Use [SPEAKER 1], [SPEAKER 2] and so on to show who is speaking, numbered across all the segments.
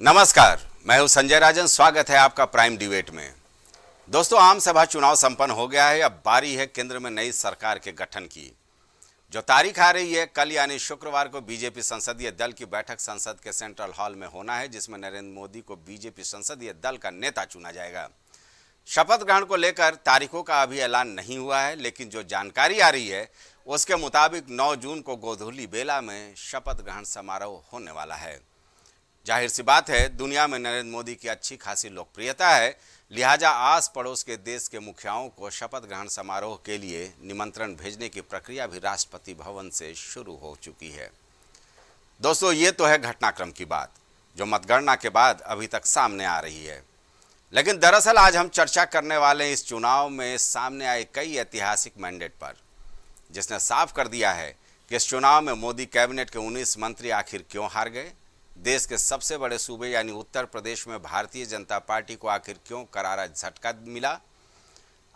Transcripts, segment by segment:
[SPEAKER 1] नमस्कार, मैं हूं संजय राजन। स्वागत है आपका प्राइम डिबेट में। दोस्तों, आम सभा चुनाव संपन्न हो गया है। अब बारी है केंद्र में नई सरकार के गठन की। जो तारीख आ रही है, कल यानी शुक्रवार को बीजेपी संसदीय दल की बैठक संसद के सेंट्रल हॉल में होना है, जिसमें नरेंद्र मोदी को बीजेपी संसदीय दल का नेता चुना जाएगा। शपथ ग्रहण को लेकर तारीखों का अभी ऐलान नहीं हुआ है, लेकिन जो जानकारी आ रही है उसके मुताबिक 9 जून को गोधूली बेला में शपथ ग्रहण समारोह होने वाला है। जाहिर सी बात है, दुनिया में नरेंद्र मोदी की अच्छी खासी लोकप्रियता है, लिहाजा आस पड़ोस के देश के मुखियाओं को शपथ ग्रहण समारोह के लिए निमंत्रण भेजने की प्रक्रिया भी राष्ट्रपति भवन से शुरू हो चुकी है। दोस्तों, ये तो है घटनाक्रम की बात, जो मतगणना के बाद अभी तक सामने आ रही है। लेकिन दरअसल आज हम चर्चा करने वाले इस चुनाव में सामने आए कई ऐतिहासिक मैंडेट पर, जिसने साफ कर दिया है कि इस चुनाव में मोदी कैबिनेट के 19 मंत्री आखिर क्यों हार गए, देश के सबसे बड़े सूबे यानी उत्तर प्रदेश में भारतीय जनता पार्टी को आखिर क्यों करारा झटका मिला।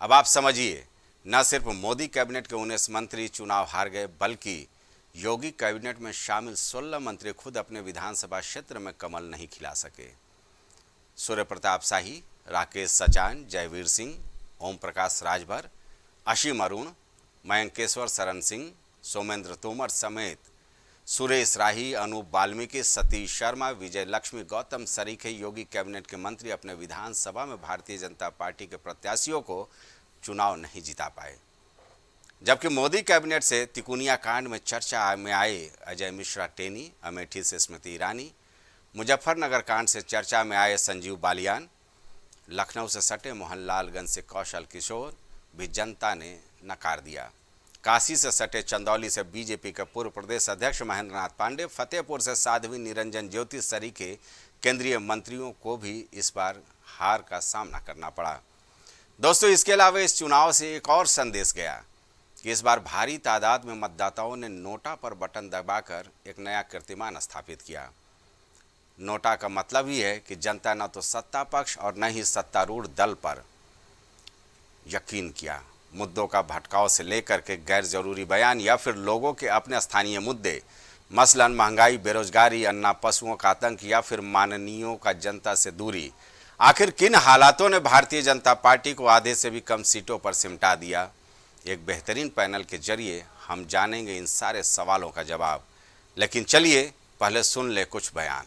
[SPEAKER 1] अब आप समझिए, न सिर्फ मोदी कैबिनेट के 19 मंत्री चुनाव हार गए, बल्कि योगी कैबिनेट में शामिल 16 मंत्री खुद अपने विधानसभा क्षेत्र में कमल नहीं खिला सके। सूर्य प्रताप शाही, राकेश सचान, जयवीर सिंह, ओम प्रकाश राजभर, असीम अरुण, मयंकेश्वर शरण सिंह, सोमेंद्र तोमर समेत सुरेश राही, अनूप वाल्मीकि, सतीश शर्मा, विजय लक्ष्मी, गौतम सरीखे योगी कैबिनेट के मंत्री अपने विधानसभा में भारतीय जनता पार्टी के प्रत्याशियों को चुनाव नहीं जिता पाए। जबकि मोदी कैबिनेट से तिकुनिया कांड में चर्चा में आए अजय मिश्रा टेनी, अमेठी से स्मृति ईरानी, मुजफ्फरनगर कांड से चर्चा में आए संजीव बालियान, लखनऊ से सटे मोहनलालगंज से कौशल किशोर भी जनता ने नकार दिया। काशी से सटे चंदौली से बीजेपी के पूर्व प्रदेश अध्यक्ष महेंद्र नाथ पांडे, फतेहपुर से साध्वी निरंजन ज्योति सरीखे केंद्रीय मंत्रियों को भी इस बार हार का सामना करना पड़ा। दोस्तों, इसके अलावा इस चुनाव से एक और संदेश गया कि इस बार भारी तादाद में मतदाताओं ने नोटा पर बटन दबाकर एक नया कीर्तिमान स्थापित किया। नोटा का मतलब ही है कि जनता न तो सत्ता पक्ष और न ही सत्तारूढ़ दल पर यकीन किया। मुद्दों का भटकाव से लेकर के गैर जरूरी बयान या फिर लोगों के अपने स्थानीय मुद्दे, मसलन महंगाई, बेरोजगारी, अन्ना पशुओं का आतंक या फिर माननीयों का जनता से दूरी, आखिर किन हालातों ने भारतीय जनता पार्टी को आधे से भी कम सीटों पर सिमटा दिया। एक बेहतरीन पैनल के जरिए हम जानेंगे इन सारे सवालों का जवाब। लेकिन चलिए पहले सुन ले कुछ बयान।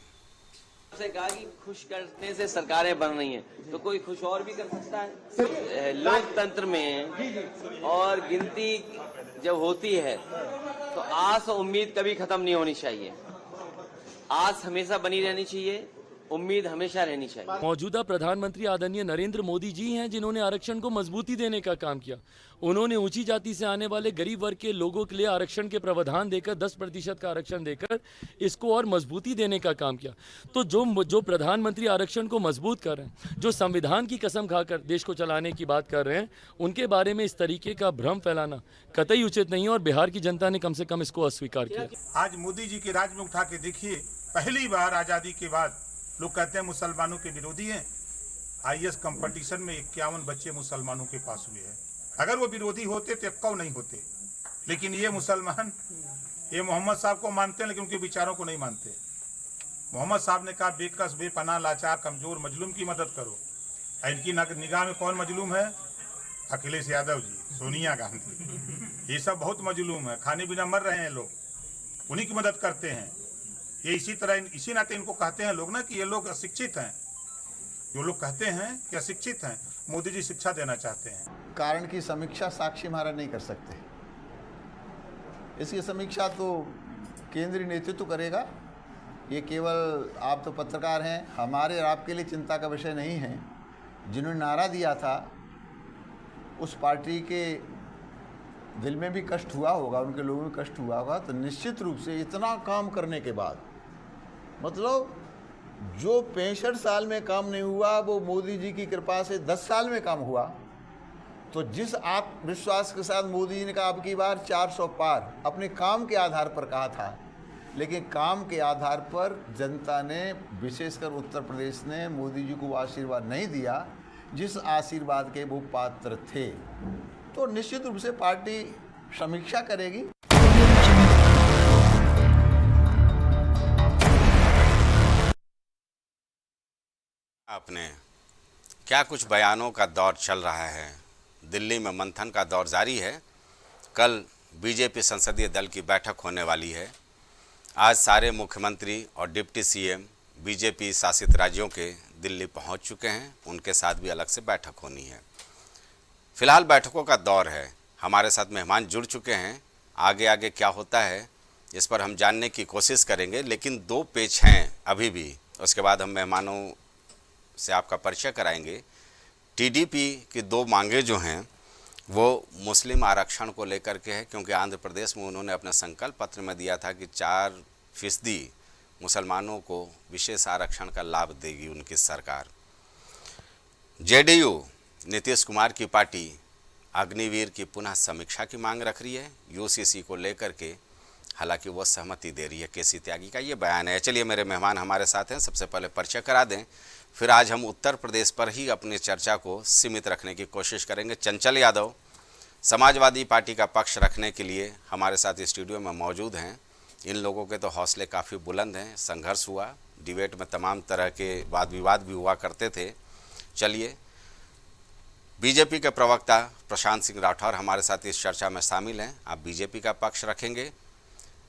[SPEAKER 2] से कहा कि खुश करने से सरकारें बन रही हैं, तो कोई खुश और भी कर सकता है। लोकतंत्र में और गिनती जब होती है तो आस और उम्मीद कभी खत्म नहीं होनी चाहिए। आस हमेशा बनी रहनी चाहिए, उम्मीद हमेशा रहनी चाहिए।
[SPEAKER 3] मौजूदा प्रधानमंत्री आदरणीय नरेंद्र मोदी जी हैं, जिन्होंने आरक्षण को मजबूती देने का काम किया। उन्होंने ऊंची जाति से आने वाले गरीब वर्ग के लोगों के लिए आरक्षण के प्रावधान देकर 10% का आरक्षण देकर इसको और मजबूती देने का काम किया। तो जो प्रधानमंत्री आरक्षण को मजबूत कर रहे हैं, जो संविधान की कसम खाकर देश को चलाने की बात कर रहे हैं, उनके बारे में इस तरीके का भ्रम फैलाना कतई उचित नहीं है और बिहार की जनता ने कम से कम इसको अस्वीकार किया।
[SPEAKER 4] आज मोदी जी के राज में उठा के देखिए, पहली बार आजादी के बाद लोग कहते हैं मुसलमानों के विरोधी हैं। आईएएस कंपटीशन में 51 बच्चे मुसलमानों के पास हुए हैं। अगर वो विरोधी होते तो 1 नहीं होते। लेकिन ये मुसलमान ये मोहम्मद साहब को मानते हैं, लेकिन उनके विचारों को नहीं मानते। मोहम्मद साहब ने कहा, बेकस, बेपनाह, लाचार, कमजोर, मजलूम की मदद करो। इनकी निगाह में कौन मजलूम है? अखिलेश यादव जी, सोनिया गांधी, ये सब बहुत मजलूम है। खाने बिना मर रहे हैं लोग, उन्हीं की मदद करते हैं। ये इसी नाते इनको कहते हैं लोग ना कि ये लोग अशिक्षित हैं। जो लोग कहते हैं कि अशिक्षित हैं, मोदी जी शिक्षा देना चाहते हैं।
[SPEAKER 5] कारण की समीक्षा साक्षी महाराज नहीं कर सकते। इसकी समीक्षा तो केंद्रीय नेतृत्व करेगा। ये केवल आप तो पत्रकार हैं, हमारे और आपके लिए चिंता का विषय नहीं है। जिन्होंने नारा दिया था, उस पार्टी के दिल में भी कष्ट हुआ होगा, उनके लोगों में कष्ट हुआ होगा। तो निश्चित रूप से इतना काम करने के बाद, मतलब जो 65 साल में काम नहीं हुआ, वो मोदी जी की कृपा से 10 साल में काम हुआ। तो जिस आत्मविश्वास के साथ मोदी जी ने कहा अब की बार 400 पार, अपने काम के आधार पर कहा था, लेकिन काम के आधार पर जनता ने, विशेषकर उत्तर प्रदेश ने, मोदी जी को आशीर्वाद नहीं दिया जिस आशीर्वाद के वो पात्र थे। तो निश्चित रूप से पार्टी समीक्षा करेगी।
[SPEAKER 1] आपने क्या कुछ बयानों का दौर चल रहा है। दिल्ली में मंथन का दौर जारी है। कल बीजेपी संसदीय दल की बैठक होने वाली है। आज सारे मुख्यमंत्री और डिप्टी सीएम बीजेपी शासित राज्यों के दिल्ली पहुंच चुके हैं। उनके साथ भी अलग से बैठक होनी है। फिलहाल बैठकों का दौर है। हमारे साथ मेहमान जुड़ चुके हैं। आगे आगे क्या होता है इस पर हम जानने की कोशिश करेंगे, लेकिन 2 पेच हैं अभी भी। उसके बाद हम मेहमानों से आपका परिचय कराएंगे। टीडीपी की 2 मांगे जो हैं वो मुस्लिम आरक्षण को लेकर के है, क्योंकि आंध्र प्रदेश में उन्होंने अपने संकल्प पत्र में दिया था कि 4% मुसलमानों को विशेष आरक्षण का लाभ देगी उनकी सरकार। जेडीयू नीतीश कुमार की पार्टी अग्निवीर की पुनः समीक्षा की मांग रख रही है यूसीसी को लेकर के, हालांकि वो सहमति दे रही है। केसी त्यागी का ये बयान है। चलिए मेरे मेहमान हमारे साथ हैं, सबसे पहले परिचय करा दें, फिर आज हम उत्तर प्रदेश पर ही अपनी चर्चा को सीमित रखने की कोशिश करेंगे। चंचल यादव समाजवादी पार्टी का पक्ष रखने के लिए हमारे साथ स्टूडियो में मौजूद हैं। इन लोगों के तो हौसले काफ़ी बुलंद हैं। संघर्ष हुआ, डिबेट में तमाम तरह के वाद विवाद भी हुआ करते थे। चलिए, बीजेपी के प्रवक्ता प्रशांत सिंह राठौर हमारे साथ इस चर्चा में शामिल हैं। आप बीजेपी का पक्ष रखेंगे।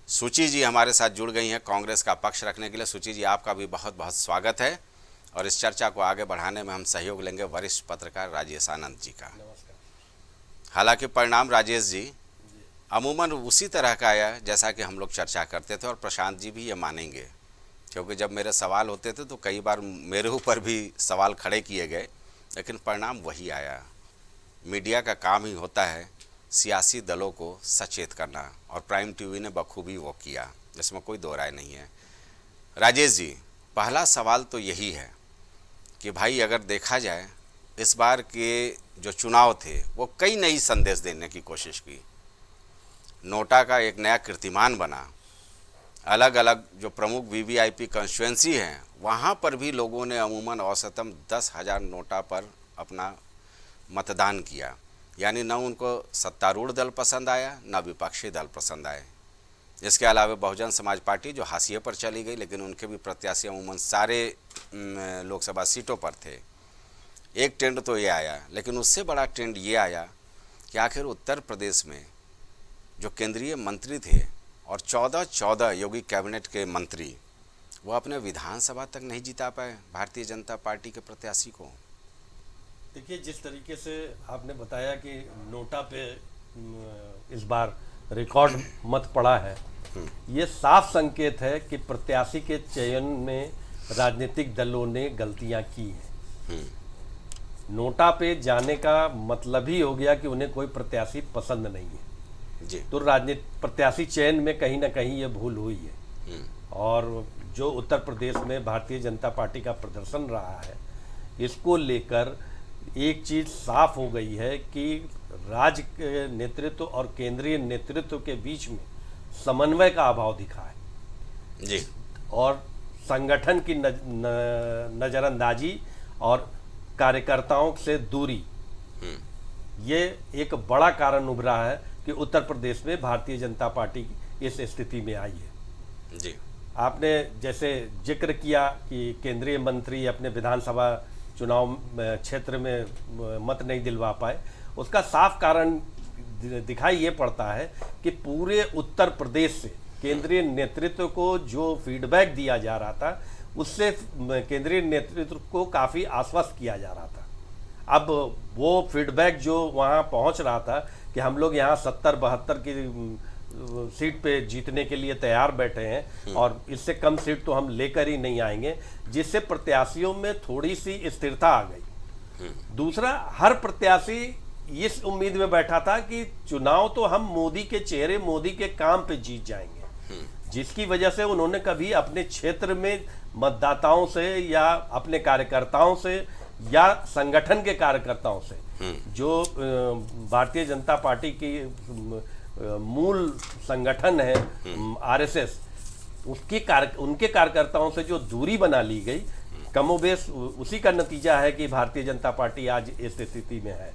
[SPEAKER 1] सूची जी हमारे साथ जुड़ गई हैं कांग्रेस का पक्ष रखने के लिए। सूची जी, आपका भी बहुत बहुत स्वागत है और इस चर्चा को आगे बढ़ाने में हम सहयोग लेंगे वरिष्ठ पत्रकार राजेश आनंद जी का। हालांकि परिणाम राजेश जी अमूमन उसी तरह का आया जैसा कि हम लोग चर्चा करते थे, और प्रशांत जी भी ये मानेंगे, क्योंकि जब मेरे सवाल होते थे तो कई बार मेरे ऊपर भी सवाल खड़े किए गए, लेकिन परिणाम वही आया। मीडिया का काम ही होता है सियासी दलों को सचेत करना, और प्राइम टीवी ने बखूबी वो किया, इसमें कोई दो राय नहीं है। राजेश जी, पहला सवाल तो यही है कि भाई अगर देखा जाए इस बार के जो चुनाव थे वो कई नई संदेश देने की कोशिश की। नोटा का एक नया कीर्तिमान बना। अलग अलग जो प्रमुख वीवीआईपी कॉन्स्टिट्यूएंसी हैं वहाँ पर भी लोगों ने अमूमन औसतन 10,000 नोटा पर अपना मतदान किया। यानी न उनको सत्तारूढ़ दल पसंद आया न विपक्षी दल पसंद आए। इसके अलावा बहुजन समाज पार्टी जो हाशिए पर चली गई, लेकिन उनके भी प्रत्याशी अमूमन सारे लोकसभा सीटों पर थे। एक ट्रेंड तो ये आया, लेकिन उससे बड़ा ट्रेंड ये आया कि आखिर उत्तर प्रदेश में जो केंद्रीय मंत्री थे और 14 योगी कैबिनेट के मंत्री, वो अपने विधानसभा तक नहीं जिता पाए भारतीय जनता पार्टी के प्रत्याशी को।
[SPEAKER 6] देखिए, जिस तरीके से आपने बताया कि नोटा पे इस बार रिकॉर्ड मत पड़ा है, ये साफ संकेत है कि प्रत्याशी के चयन में राजनीतिक दलों ने गलतियां की हैं। नोटा पे जाने का मतलब ही हो गया कि उन्हें कोई प्रत्याशी पसंद नहीं है
[SPEAKER 1] जी।
[SPEAKER 6] तो राजनीतिक प्रत्याशी चयन में कहीं ना कहीं ये भूल हुई है। और जो उत्तर प्रदेश में भारतीय जनता पार्टी का प्रदर्शन रहा है, इसको लेकर एक चीज़ साफ हो गई है कि राज्य के नेतृत्व और केंद्रीय नेतृत्व के बीच में समन्वय का अभाव दिखा है
[SPEAKER 1] जी।
[SPEAKER 6] और संगठन की नज़रअंदाजी और कार्यकर्ताओं से दूरी, ये एक बड़ा कारण उभरा है कि उत्तर प्रदेश में भारतीय जनता पार्टी इस स्थिति में आई है
[SPEAKER 1] जी।
[SPEAKER 6] आपने जैसे जिक्र किया कि केंद्रीय मंत्री अपने विधानसभा चुनाव क्षेत्र में मत नहीं दिलवा पाए, उसका साफ कारण दिखाई ये पड़ता है कि पूरे उत्तर प्रदेश से केंद्रीय नेतृत्व को जो फीडबैक दिया जा रहा था, उससे केंद्रीय नेतृत्व को काफ़ी आश्वस्त किया जा रहा था। अब वो फीडबैक जो वहाँ पहुँच रहा था कि हम लोग यहाँ 70-72 की सीट पे जीतने के लिए तैयार बैठे हैं और इससे कम सीट तो हम लेकर ही नहीं आएंगे, जिससे प्रत्याशियों में थोड़ी सी स्थिरता आ गई। दूसरा, हर प्रत्याशी इस उम्मीद में बैठा था कि चुनाव तो हम मोदी के चेहरे, मोदी के काम पे जीत जाएंगे, जिसकी वजह से उन्होंने कभी अपने क्षेत्र में मतदाताओं से या अपने कार्यकर्ताओं से या संगठन के कार्यकर्ताओं से, जो भारतीय जनता पार्टी की मूल संगठन है आरएसएस, उनके कार्यकर्ताओं से जो दूरी बना ली गई, कमोबेश उसी का नतीजा है कि भारतीय जनता पार्टी आज इस स्थिति में है।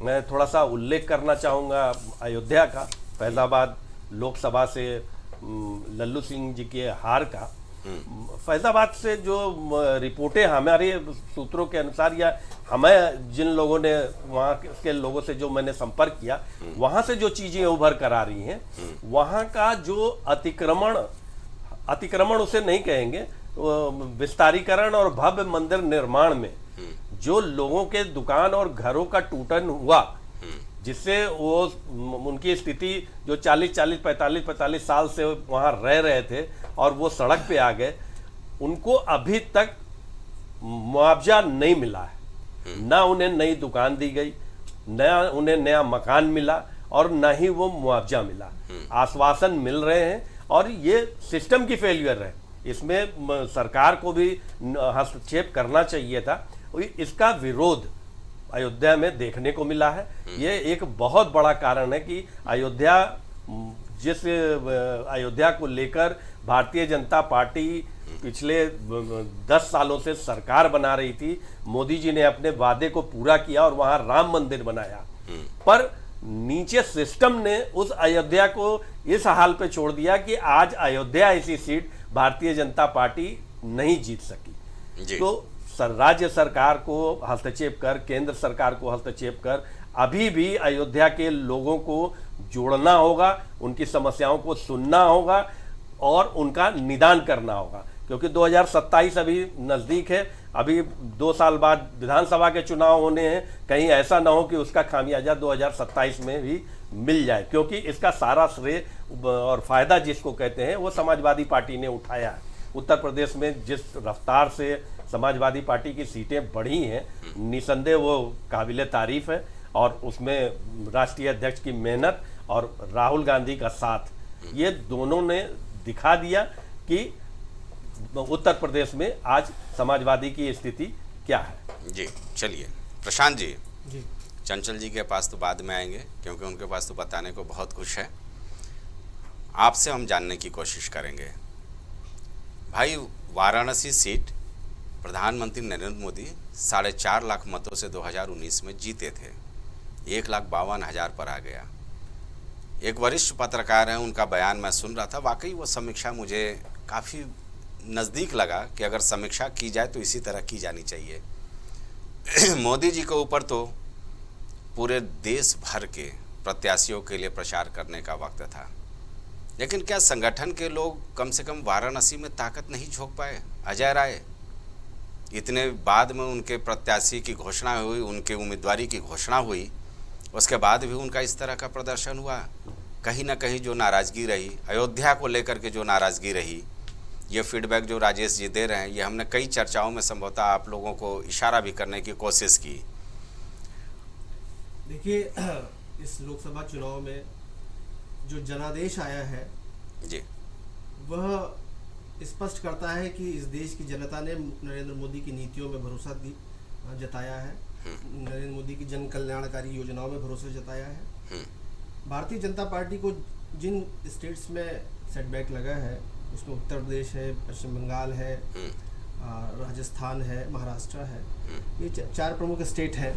[SPEAKER 6] मैं थोड़ा सा उल्लेख करना चाहूँगा अयोध्या का, फैजाबाद लोकसभा से लल्लू सिंह जी के हार का। फैजाबाद से जो रिपोर्टें हमारे सूत्रों के अनुसार या हमें जिन लोगों ने वहाँ के लोगों से जो मैंने संपर्क किया, वहाँ से जो चीजें उभर कर आ रही हैं, वहाँ का जो अतिक्रमण उसे नहीं कहेंगे, विस्तारीकरण और भव्य मंदिर निर्माण में जो लोगों के दुकान और घरों का टूटन हुआ, जिससे वो उनकी स्थिति जो 45 साल से वहाँ रह रहे थे और वो सड़क पे आ गए, उनको अभी तक मुआवजा नहीं मिला है। ना उन्हें नई दुकान दी गई, ना उन्हें नया मकान मिला और ना ही वो मुआवजा मिला। आश्वासन मिल रहे हैं और ये सिस्टम की फेलियर है। इसमें सरकार को भी हस्तक्षेप करना चाहिए था। इसका विरोध अयोध्या में देखने को मिला है। ये एक बहुत बड़ा कारण है कि अयोध्या को लेकर भारतीय जनता पार्टी पिछले 10 सालों से सरकार बना रही थी। मोदी जी ने अपने वादे को पूरा किया और वहां राम मंदिर बनाया, पर नीचे सिस्टम ने उस अयोध्या को इस हाल पे छोड़ दिया कि आज अयोध्या ऐसी सीट भारतीय जनता पार्टी नहीं जीत सकी। तो राज्य सरकार को हस्तक्षेप कर, केंद्र सरकार को हस्तक्षेप कर अभी भी अयोध्या के लोगों को जोड़ना होगा, उनकी समस्याओं को सुनना होगा और उनका निदान करना होगा, क्योंकि 2027 अभी नज़दीक है। अभी 2 साल बाद विधानसभा के चुनाव होने हैं। कहीं ऐसा ना हो कि उसका खामियाजा 2027 में भी मिल जाए, क्योंकि इसका सारा श्रेय और फायदा जिसको कहते हैं वो समाजवादी पार्टी ने उठाया है। उत्तर प्रदेश में जिस रफ्तार से समाजवादी पार्टी की सीटें बढ़ी हैं, निसंदेह वो काबिले तारीफ है और उसमें राष्ट्रीय अध्यक्ष की मेहनत और राहुल गांधी का साथ, ये दोनों ने दिखा दिया कि उत्तर प्रदेश में आज समाजवादी की स्थिति क्या है।
[SPEAKER 1] जी चलिए प्रशांत जी, चंचल जी के पास तो बाद में आएंगे क्योंकि उनके पास तो बताने को बहुत कुछ है। आपसे हम जानने की कोशिश करेंगे। भाई, वाराणसी सीट प्रधानमंत्री नरेंद्र मोदी 4.5 लाख मतों से 2019 में जीते थे, 1,52,000 पर आ गया। एक वरिष्ठ पत्रकार हैं, उनका बयान मैं सुन रहा था। वाकई वो समीक्षा मुझे काफ़ी नज़दीक लगा कि अगर समीक्षा की जाए तो इसी तरह की जानी चाहिए। मोदी जी के ऊपर तो पूरे देश भर के प्रत्याशियों के लिए प्रचार करने का वक्त था, लेकिन क्या संगठन के लोग कम से कम वाराणसी में ताकत नहीं झोंक पाए? अजय राय, इतने बाद में उनके प्रत्याशी की घोषणा हुई, उनके उम्मीदवारी की घोषणा हुई, उसके बाद भी उनका इस तरह का प्रदर्शन हुआ। कहीं ना कहीं जो नाराज़गी रही, अयोध्या को लेकर के जो नाराज़गी रही, ये फीडबैक जो राजेश जी दे रहे हैं, ये हमने कई चर्चाओं में संभवतः आप लोगों को इशारा भी करने की कोशिश की।
[SPEAKER 7] देखिए, इस लोकसभा चुनाव में जो जनादेश आया है
[SPEAKER 1] जी,
[SPEAKER 7] वह स्पष्ट करता है कि इस देश की जनता ने नरेंद्र मोदी की नीतियों में भरोसा जताया है, नरेंद्र मोदी की जन कल्याणकारी योजनाओं में भरोसा जताया है। भारतीय जनता पार्टी को जिन स्टेट्स में सेटबैक लगा है, उसमें उत्तर प्रदेश है, पश्चिम बंगाल है, राजस्थान है, महाराष्ट्र है, ये 4 प्रमुख स्टेट हैं।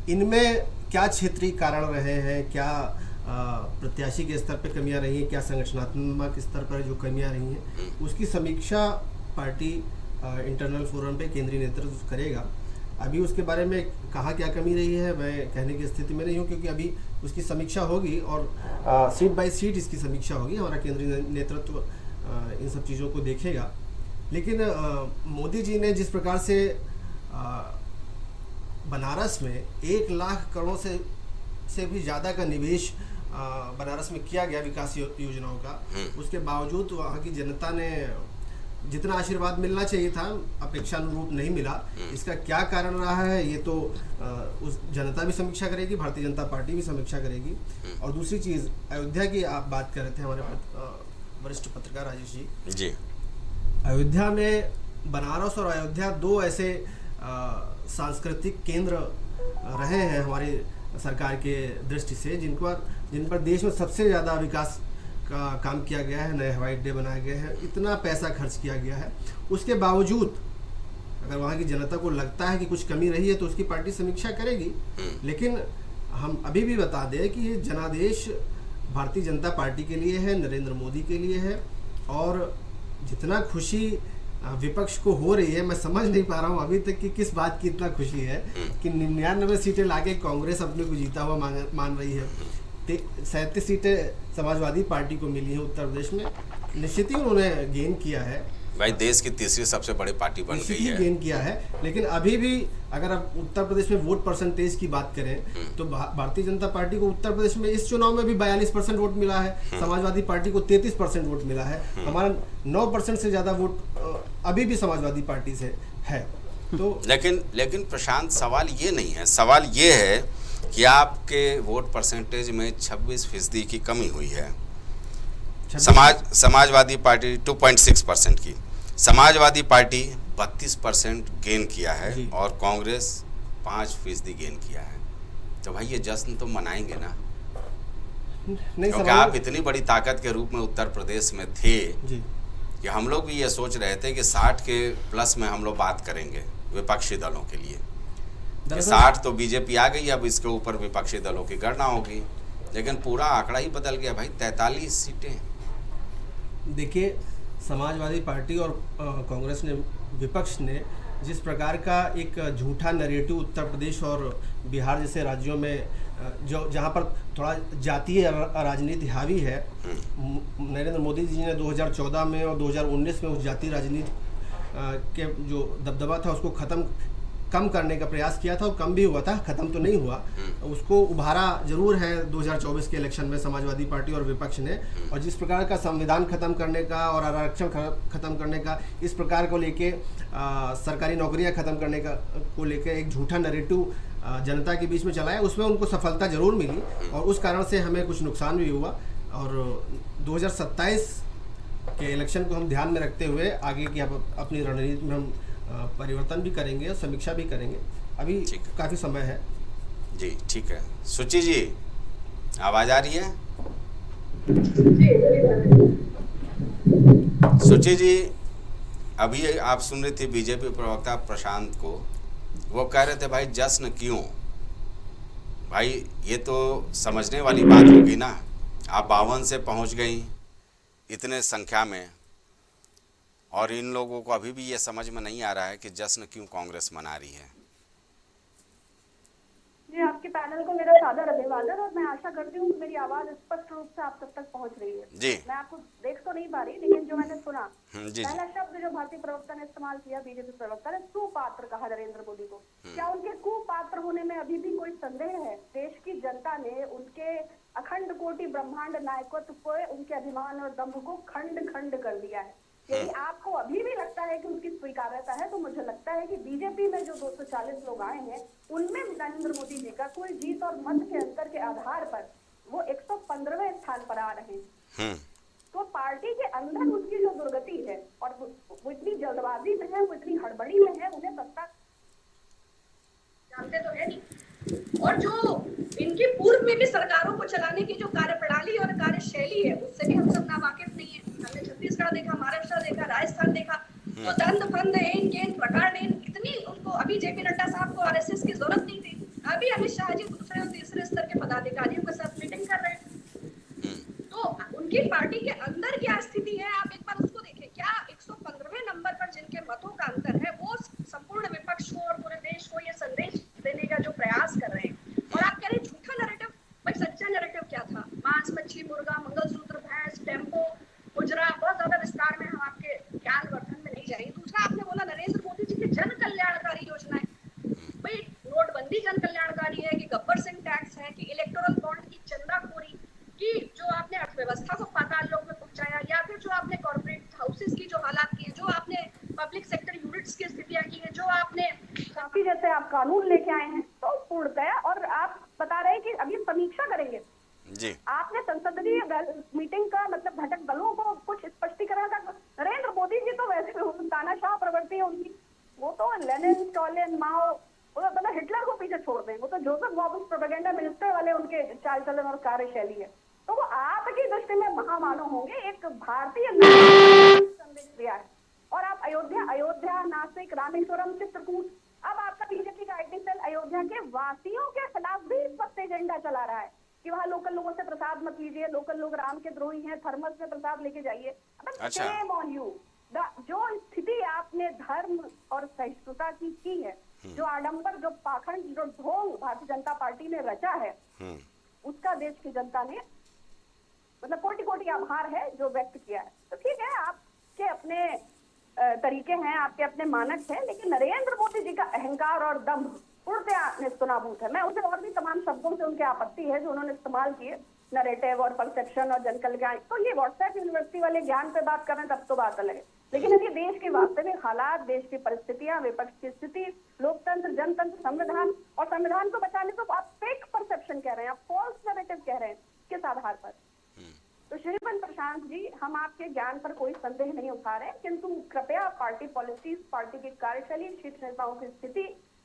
[SPEAKER 7] इनमें क्या क्षेत्रीय कारण रहे हैं, क्या प्रत्याशी के स्तर पर कमियां रही हैं, क्या संगठनात्मक स्तर पर जो कमियां रही हैं, उसकी समीक्षा पार्टी इंटरनल फोरम पे केंद्रीय नेतृत्व करेगा। अभी उसके बारे में कहाँ क्या कमी रही है मैं कहने की स्थिति में नहीं हूँ, क्योंकि अभी उसकी समीक्षा होगी और सीट बाय सीट इसकी समीक्षा होगी। हमारा केंद्रीय नेतृत्व इन सब चीज़ों को देखेगा। लेकिन मोदी जी ने जिस प्रकार से बनारस में 1 लाख करोड़ से भी ज़्यादा का निवेश बनारस में किया गया विकास योजनाओं का, उसके बावजूद वहाँ की जनता ने जितना आशीर्वाद मिलना चाहिए था अपेक्षानुरूप नहीं मिला। इसका क्या कारण रहा है, ये तो उस जनता भी समीक्षा करेगी, भारतीय जनता पार्टी भी समीक्षा करेगी। और दूसरी चीज़, अयोध्या की आप बात कर रहे थे हमारे वरिष्ठ पत्रकार राजेश जी। अयोध्या में बनारस और अयोध्या 2 ऐसे सांस्कृतिक केंद्र रहे हैं हमारी सरकार के दृष्टि से, जिन पर देश में सबसे ज़्यादा विकास का काम किया गया है। नए हवाई अड्डे बनाए गए हैं, इतना पैसा खर्च किया गया है। उसके बावजूद अगर वहाँ की जनता को लगता है कि कुछ कमी रही है तो उसकी पार्टी समीक्षा करेगी। लेकिन हम अभी भी बता दें कि ये जनादेश भारतीय जनता पार्टी के लिए है, नरेंद्र मोदी के लिए है और जितना खुशी विपक्ष को हो रही है, मैं समझ नहीं पा रहा हूँ अभी तक कि किस बात की इतना खुशी है कि 99 सीटें लाके कांग्रेस अपने को जीता हुआ मान रही है। 37 सीटें समाजवादी पार्टी को मिली है उत्तर प्रदेश में, निश्चित ही उन्होंने गेन किया है
[SPEAKER 1] भाई, देश की तीसरी सबसे बड़ी पार्टी बन गई है,
[SPEAKER 7] गेन किया है। लेकिन अभी भी अगर आप उत्तर प्रदेश में वोट परसेंटेज की बात करें तो भारतीय जनता पार्टी को उत्तर प्रदेश में इस चुनाव में भी 42% वोट मिला है, समाजवादी पार्टी को 33% वोट मिला है, हमारा 9% से ज्यादा वोट अभी भी समाजवादी पार्टी से है। तो
[SPEAKER 1] लेकिन प्रशांत, सवाल ये नहीं है, सवाल ये है कि आपके वोट परसेंटेज में 26% की कमी हुई है। समाजवादी पार्टी 2.6% की, समाजवादी पार्टी 32% गेन किया है और कांग्रेस 5% गेन किया है। तो भाई ये जश्न तो मनाएंगे ना, क्योंकि आप इतनी बड़ी ताकत के रूप में उत्तर प्रदेश में थे कि हम लोग भी ये सोच रहे थे कि 60 के प्लस में हम लोग बात करेंगे विपक्षी दलों के लिए। 60 तो बीजेपी आ गई, अब इसके ऊपर विपक्षी दलों की गणना होगी, लेकिन पूरा आंकड़ा ही बदल गया भाई, 43 सीटें।
[SPEAKER 7] देखिए, समाजवादी पार्टी और कांग्रेस ने, विपक्ष ने जिस प्रकार का एक झूठा नैरेटिव उत्तर प्रदेश और बिहार जैसे राज्यों में जो जहां पर थोड़ा जातीय राजनीति हावी है, नरेंद्र मोदी जी ने 2014 में और 2019 में उस जातीय राजनीति के जो दबदबा था उसको कम करने का प्रयास किया था, और कम भी हुआ था, खत्म तो नहीं हुआ। उसको उभारा जरूर है 2024 के इलेक्शन में समाजवादी पार्टी और विपक्ष ने, और जिस प्रकार का संविधान खत्म करने का और आरक्षण खत्म करने का, इस प्रकार को लेके सरकारी नौकरियां खत्म करने का को लेके एक झूठा नैरेटिव जनता के बीच में चलाया, उसमें उनको सफलता जरूर मिली और उस कारण से हमें कुछ नुकसान भी हुआ। और 2027 के इलेक्शन को हम ध्यान में रखते हुए आगे की अपनी रणनीति में हम परिवर्तन भी करेंगे और समीक्षा भी करेंगे, अभी काफी समय है।
[SPEAKER 1] जी ठीक है। सुची जी, आवाज आ रही है? सुची जी, अभी आप सुन रही थी बीजेपी प्रवक्ता प्रशांत को, वो कह रहे थे भाई जश्न क्यों? भाई ये तो समझने वाली बात होगी ना, आप 52 से पहुंच गई इतने संख्या में, और इन लोगों को अभी भी ये समझ में नहीं आ रहा है कि जश्न क्यों कांग्रेस मना रही है।
[SPEAKER 8] जी, आपके पैनल को मेरा सादर अभिवादन, और मैं आशा करती हूँ कि मेरी आवाज स्पष्ट रूप से आप तक पहुँच रही है।
[SPEAKER 1] जी,
[SPEAKER 8] मैं आपको देख तो नहीं पा रही, लेकिन जो मैंने सुना,
[SPEAKER 1] जी,
[SPEAKER 8] पहला शब्द जो भारतीय प्रवक्ता ने इस्तेमाल किया, बीजेपी प्रवक्ता ने सुपात्र कहा नरेंद्र मोदी को। क्या उनके कुपात्र होने में अभी भी कोई संदेह है? देश की जनता ने उनके अखंड कोटि ब्रह्मांड नायकत्व को, उनके अभिमान और दम्भ को खंड खंड कर दिया है। यदि आपको अभी भी लगता है कि उनकी स्वीकार्यता है, तो मुझे लगता है कि बीजेपी में जो 240 लोग आए हैं, उनमें नरेंद्र मोदी जी का कुल जीत और मत के अंतर के आधार पर वो 115वें स्थान पर आ रहे हैं। तो पार्टी के अंदर उसकी जो दुर्गति है, और वो इतनी जल्दबाजी में है, वो इतनी हड़बड़ी में है, उन्हें सत्ता जानते तो है नहीं, और जो इनकी पूर्व में भी सरकारों को चलाने की जो कार्यप्रणाली और कार्यशैली है, उससे भी हम सब नावाकिफ नहीं है। हमने छत्तीसगढ़ देखा, महाराष्ट्र देखा, राजस्थान देखा, तो दंड फंद एन गेन प्रकार इतनी उनको, अभी जेपी नड्डा साहब को आरएसएस की जरूरत नहीं थी, अभी अमित शाह जी दूसरे और तीसरे स्तर के पदाधिकारियों के साथ मीटिंग कर रहे हैं। तो उनकी पार्टी के अंदर क्या स्थिति है, आप एक बार उसको देखें। क्या 115वें नंबर पर जिनके मतों का अंतर है, वो संपूर्ण विपक्ष को और पूरे देश को ये संदेश देने का जो प्रयास कर रहे हैं, और आप कह रहे हैं झूठा नैरेटिव, भाई सच्चा नैरेटिव क्या था? मांस, मच्छी, मुर्गा, मंगलसूत्र, भैंस, टेम्पो, गुजरा, बहुत ज्यादा विस्तार में हम आपके ज्ञान वर्धन में नहीं जाएंगे। दूसरा, आपने बोला नरेंद्र मोदी जी की जन कल्याणकारी योजनाएं, भाई नोटबंदी जन कल्याणकारी है कि गब्बर सिंह टैक्स है कि इलेक्टोरल बॉन्ड की चंदाखोरी की जो आपने अर्थव्यवस्था को पाताल लोक में पहुंचाया, या फिर जो आपने कॉर्पोरेट हाउसेस की जो हालात की है, जो आपने पब्लिक सेक्टर यूनिट्स की स्थितियां की है, जो आपने काफी जैसे आप कानून लेके आए हैं, तो पूर्णतया, और आप बता रहे हैं कि अभी समीक्षा करेंगे जी। आपने संसदीय मीटिंग का मतलब घटक दलों को कुछ स्पष्टीकरण का, नरेंद्र मोदी जी तो वैसे तानाशाह प्रवृत्ति है उनकी, वो तो लेनिन, स्टालिन, माओ, मतलब हिटलर को पीछे छोड़ दें, वो तो जोसेफ गॉबल्स प्रोपेगेंडा मिनिस्टर वाले उनके चाल चलन और कार्यशैली है। तो वो आपकी दृष्टि में महामानव होंगे, एक भारतीय संदेश दिया है। और आप अयोध्या, नासिक, रामेश्वरम, चित्रकूट, अब आपका बीजेपी का आईटी सेल अयोध्या के वासियों के खिलाफ भी स्पष्ट एजेंडा चला रहा है कि वहाँ लोकल लोगों से प्रसाद मत लीजिए, लोकल लोग राम के द्रोही हैं, थर्मस में प्रसाद लेके जाइए। Shame on you. धर्म और सहिष्णुता की है, जो आडंबर, जो पाखंड, जो ढोंग भारतीय जनता पार्टी ने रचा है, उसका देश की जनता ने मतलब कोटि कोटि आभार है जो व्यक्त किया है। तो ठीक है, आपके अपने तरीके हैं, आपके अपने मानक हैं, लेकिन नरेंद्र मोदी जी का अहंकार और दम्भ उड़ते नेस्तनाबूत है। मैं उसे और भी तमाम शब्दों से उनके आपत्ति है जो उन्होंने इस्तेमाल किए, नरेटिव और परसेप्शन और जन कल्याण। तो ये व्हाट्सएप यूनिवर्सिटी वाले ज्ञान पे बात कर रहे हैं तब तो बात अलग है, लेकिन यदि देश के वास्तविक हालात, देश की परिस्थितियां, विपक्ष की स्थिति, लोकतंत्र, जनतंत्र, संविधान और संविधान को बचाने, तो आप फेक परसेप्शन कह रहे हैं, आप फॉल्स नरेटिव कह रहे हैं, किस आधार पर? तो श्रीपद प्रशांत जी, हम आपके ज्ञान पर कोई संदेह नहीं उठा रहे, किंतु कृपया पार्टी पॉलिसीज, पार्टी की कार्यशैली, शीर्ष नेताओं की स्थिति,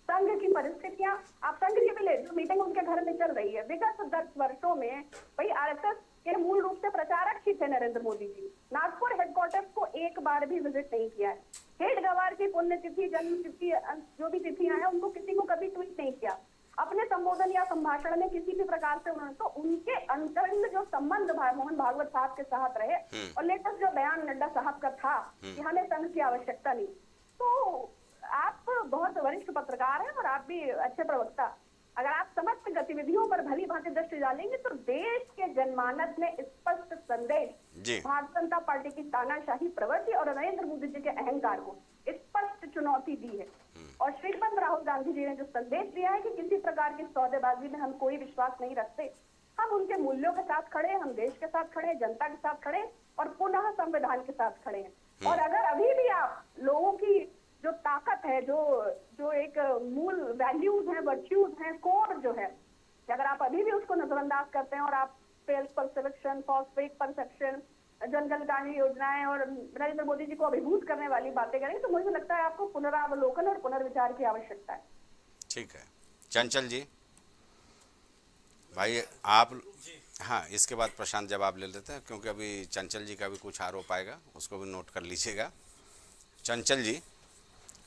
[SPEAKER 8] संघ की परिस्थितियां, आप संघ की भी ले, जो मीटिंग उनके घर में चल रही है, विगत 10 वर्षों में भाई आरएसएस के मूल रूप से प्रचारक ही थे नरेंद्र मोदी जी। नागपुर हेडक्वार्टर्स को एक बार भी विजिट नहीं किया है। हेड गवार की पुण्यतिथि, जन्म तिथि, जो भी तिथियां हैं, उनको किसी को कभी ट्वीट नहीं किया। अपने संबोधन या संभाषण में किसी भी प्रकार से उन्होंने, तो उनके अंतरंग जो संबंध मोहन भागवत साहब के साथ रहे, और लेटेस्ट जो बयान नड्डा साहब का था कि हमें संघ की आवश्यकता नहीं, तो आप बहुत वरिष्ठ पत्रकार हैं और आप भी अच्छे प्रवक्ता, अगर आप समस्त गतिविधियों पर भली भांति दृष्टि डालेंगे तो देश के जनमानस में स्पष्ट संदेश भारतीय जनता पार्टी की तानाशाही प्रवृत्ति और नरेंद्र मोदी जी के अहंकार को स्पष्ट चुनौती दी है। और श्रीमद राहुल गांधी जी ने जो संदेश दिया है कि किसी प्रकार की सौदेबाजी में हम कोई विश्वास नहीं रखते, हम उनके मूल्यों के साथ खड़े हैं, हम देश के साथ खड़े हैं, जनता के साथ खड़े हैं और पुनः संविधान के साथ खड़े हैं। और अगर अभी भी आप लोगों की जो ताकत है, जो एक मूल वैल्यूज हैं, वर्च्यूज हैं, कोर जो है, अगर आप अभी भी उसको नजरअंदाज करते हैं और आप fake perception, false fake perception, जन कल्याण योजनाएं और नरेंद्र मोदी जी को अभिभूत करने वाली बातें करेंगे, तो मुझे लगता है आपको पुनरावलोकन और पुनर्विचार की आवश्यकता है।
[SPEAKER 1] ठीक है, चंचल जी भाई आप, हाँ, इसके बाद प्रशांत जवाब ले लेते हैं, क्योंकि अभी चंचल जी का भी कुछ आरोप आएगा, उसको भी नोट कर लीजिएगा। चंचल जी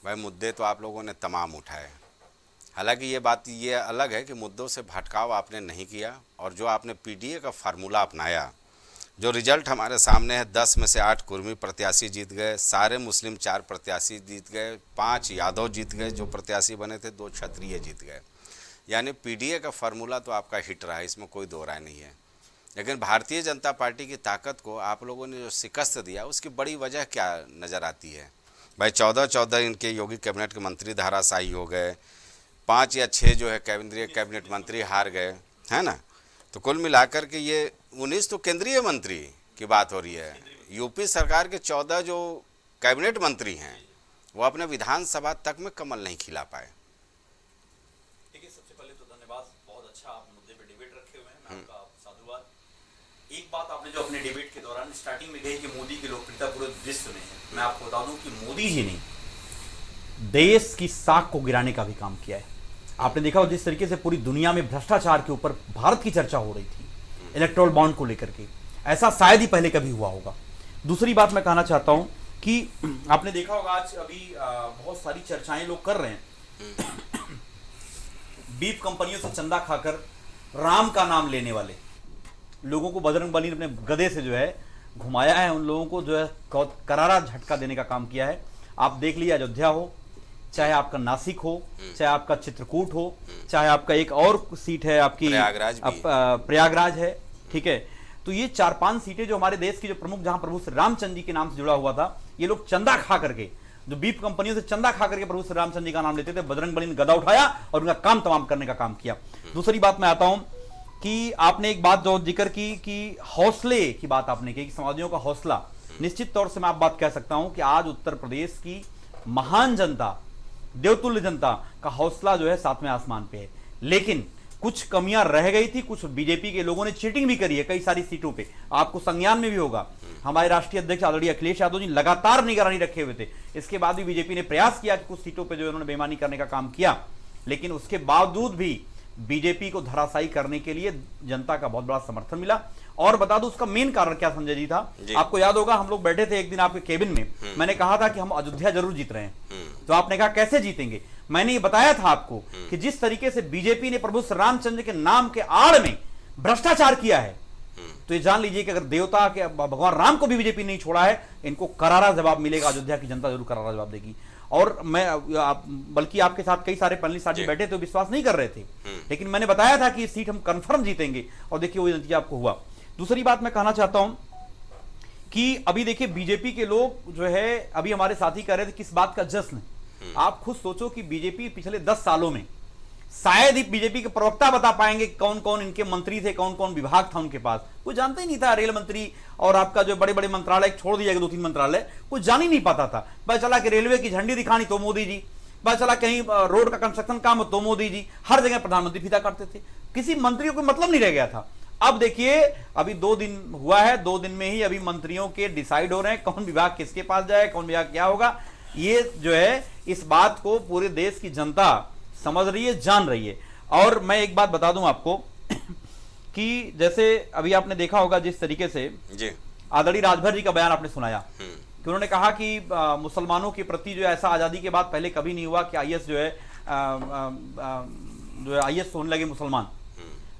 [SPEAKER 1] भाई, मुद्दे तो आप लोगों ने तमाम उठाए, हालांकि ये बात ये अलग है कि मुद्दों से भटकाव आपने नहीं किया, और जो आपने पीडीए का फार्मूला अपनाया, जो रिजल्ट हमारे सामने है, 10 में से 8 कुर्मी प्रत्याशी जीत गए, सारे मुस्लिम 4 प्रत्याशी जीत गए, 5 यादव जीत गए जो प्रत्याशी बने थे, 2 क्षत्रिय जीत गए, यानी पीडीए का फार्मूला तो आपका हिट रहा है, इसमें कोई दो राय नहीं है। लेकिन भारतीय जनता पार्टी की ताकत को आप लोगों ने जो शिकस्त दिया, उसकी बड़ी वजह क्या नज़र आती है? भाई 14 इनके योगी कैबिनेट के मंत्री धाराशाही हो गए, 5 या 6 जो है केंद्रीय कैबिनेट मंत्री हार गए, है ना? तो कुल मिलाकर के ये 19 तो केंद्रीय मंत्री की बात हो रही है। यूपी सरकार के 14 जो कैबिनेट मंत्री हैं, वो अपने विधानसभा तक में कमल नहीं खिला पाए।
[SPEAKER 9] देखिए, सबसे पहले तो धन्यवाद, बहुत अच्छा आप मुद्दे पे डिबेट रखे हुए हैं, मैं आपका साधुवाद। एक बात आपने जो अपने डिबेट के दौरान स्टार्टिंग में कही कि मोदी की लोकप्रियता पूरे विश्व में है, मैं आपको बता दूं कि मोदी जी ने देश की साख को गिराने का भी काम किया है। आपने देखा हो जिस तरीके से पूरी दुनिया में भ्रष्टाचार के ऊपर भारत की चर्चा हो रही थी, इलेक्टोरल बॉन्ड को लेकर के, ऐसा शायद ही पहले कभी हुआ होगा। दूसरी बात मैं कहना चाहता हूं कि आपने देखा होगा आज अभी बहुत सारी चर्चाएं लोग कर रहे हैं, बीफ कंपनियों से चंदा खाकर राम का नाम लेने वाले लोगों को बजरंगबली ने अपने गधे से जो है घुमाया है, उन लोगों को जो है करारा झटका देने का काम किया है। आप देख लीजिए, अयोध्या हो, चाहे आपका नासिक हो, चाहे आपका चित्रकूट हो, चाहे आपका एक और सीट है आपकी प्रयागराज है, ठीक है। तो ये 4-5 सीटें जो हमारे देश की जो प्रमुख, जहां प्रभु श्री रामचंद्र जी के नाम से जुड़ा हुआ था, ये लोग चंदा खा करके, जो बीफ कंपनियों से चंदा खा करके प्रभु श्री रामचंद्र जी का नाम लेते थे, बजरंगबली ने गदा उठाया और उनका काम तमाम करने का काम किया। दूसरी बात मैं आता हूं कि आपने एक बात जो जिक्र की कि हौसले की बात आपने की, समाजियों का हौसला, निश्चित तौर से मैं आप बात कह सकता हूं कि आज उत्तर प्रदेश की महान जनता, देवतुल्य जनता का हौसला जो है 7वें आसमान पे है। लेकिन कुछ कमियां रह गई थी, कुछ बीजेपी के लोगों ने चीटिंग भी करी है कई सारी सीटों पे, आपको संज्ञान में भी होगा। हमारे राष्ट्रीय अध्यक्ष आदरणीय अखिलेश यादव जी लगातार निगरानी रखे हुए थे, इसके बाद भी बीजेपी ने प्रयास किया कि कुछ सीटों पे जो उन्होंने बेईमानी करने का काम किया, लेकिन उसके बावजूद भी बीजेपी को धराशायी करने के लिए जनता का बहुत बड़ा समर्थन मिला। और बता दूं उसका मेन कारण क्या संजय जी था, आपको याद होगा हम लोग बैठे थे एक दिन आपके केबिन में, मैंने कहा था कि हम अयोध्या जरूर जीत रहे हैं, तो आपने कहा कैसे जीतेंगे। मैंने ये बताया था आपको कि जिस तरीके से बीजेपी ने प्रभु श्री रामचंद्र के नाम के आड़ में भ्रष्टाचार किया है, तो ये जान लीजिए कि अगर देवता के भगवान राम को भी बीजेपी नहीं छोड़ा है, इनको करारा जवाब मिलेगा, अयोध्या की जनता जरूर करारा जवाब देगी।
[SPEAKER 10] और बल्कि आपके साथ कई सारे पैनलिस्ट आज बैठे थे, विश्वास नहीं कर रहे थे, लेकिन मैंने बताया था कि ये सीट हम कंफर्म जीतेंगे और देखिए वो नतीजा आपको हुआ। दूसरी बात मैं कहना चाहता हूं कि अभी देखिए बीजेपी के लोग जो है, अभी हमारे साथी कह रहे थे किस बात का जश्न। आप खुद सोचो कि बीजेपी पिछले 10 सालों में शायद ही बीजेपी के प्रवक्ता बता पाएंगे कौन कौन इनके मंत्री थे, कौन कौन विभाग था उनके पास, कोई जानता ही नहीं था। रेल मंत्री और आपका जो बड़े बड़े मंत्रालय छोड़ दिया गया, 2-3 मंत्रालय, कोई जान ही नहीं पाता था। पता चला कि रेलवे की झंडी दिखानी तो मोदी जी, पता चला कहीं रोड का कंस्ट्रक्शन काम तो मोदी जी, हर जगह प्रधानमंत्री फीता काटते थे, किसी मंत्री को कोई मतलब नहीं रह गया था। अब देखिए अभी 2 दिन हुआ है, 2 दिन में ही अभी मंत्रियों के डिसाइड हो रहे हैं कौन विभाग किसके पास जाए, कौन विभाग क्या होगा। ये जो है इस बात को पूरे देश की जनता समझ रही है, जान रही है। और मैं एक बात बता दूं आपको कि जैसे अभी आपने देखा होगा जिस तरीके से
[SPEAKER 1] जी
[SPEAKER 10] आदरणीय राजभर जी का बयान आपने सुनाया कि उन्होंने कहा कि मुसलमानों के प्रति जो ऐसा आजादी के बाद पहले कभी नहीं हुआ कि आईएएस जो है आईएएस होने लगे मुसलमान,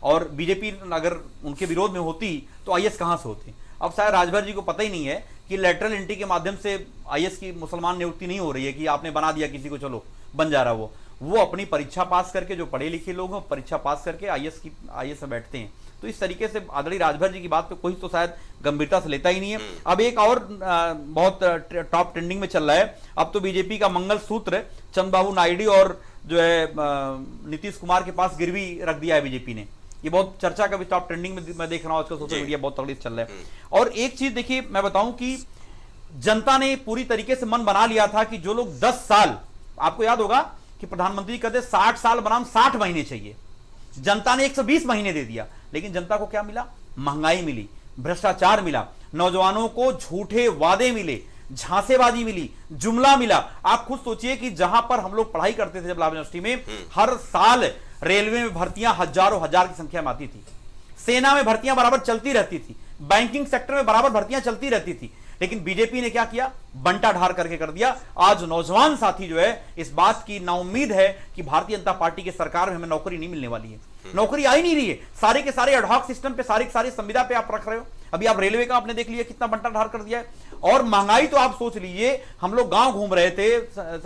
[SPEAKER 10] और बीजेपी अगर उनके विरोध में होती तो आईएएस कहां से होते। अब शायद राजभर जी को पता ही नहीं है कि लेटरल एंट्री के माध्यम से आईएएस की मुसलमान नियुक्ति नहीं हो रही है कि आपने बना दिया किसी को चलो बन जा रहा वो अपनी परीक्षा पास करके, जो पढ़े लिखे लोग हैं परीक्षा पास करके आईएएस में बैठते हैं। तो इस तरीके से आदरणीय राजभर जी की बात पे कोई तो शायद गंभीरता से लेता ही नहीं है। अब एक और बहुत टॉप ट्रेंडिंग में चल रहा है, अब तो बीजेपी का मंगलसूत्र चंद्रबाबू नायडू और जो है नीतीश कुमार के पास गिरवी रख दिया है बीजेपी ने। ये बहुत चर्चा का भी टॉप ट्रेंडिंग में मैं देख रहा हूं आजकल, सोशल मीडिया बहुत तगड़ी चल रहा है। और एक चीज देखिए मैं बताऊं कि जनता ने पूरी तरीके से मन बना लिया था कि जो लोग 10 साल, आपको याद होगा कि प्रधानमंत्री कहते 60 साल बनाम 60 महीने चाहिए, जनता ने 120 महीने दे दिया। लेकिन जनता को क्या मिला? महंगाई मिली, भ्रष्टाचार मिला, नौजवानों को झूठे वादे मिले, झांसेबाजी मिली, जुमला मिला। आप खुद सोचिए कि जहां पर हम लोग पढ़ाई करते थे जब लाभ यूनिवर्सिटी में, हर साल रेलवे में भर्तियां हजारों हजार की संख्या में आती थी, सेना में भर्तियां बराबर चलती रहती थी, बैंकिंग सेक्टर में बराबर भर्तियां चलती रहती थी। लेकिन बीजेपी ने क्या किया? बंटा ढार करके कर दिया। आज नौजवान साथी जो है इस बात की नाउम्मीद है कि भारतीय जनता पार्टी की सरकार में हमें नौकरी नहीं मिलने वाली है, नौकरी आई नहीं रही है। सारे के सारे एडहॉक सिस्टम पे, सारी संविदा पे आप रख रहे हो। अभी आप रेलवे का आपने देख लिया कितना बंटा ढार कर दिया है। और महंगाई तो आप सोच लीजिए, हम लोग गांव घूम रहे थे,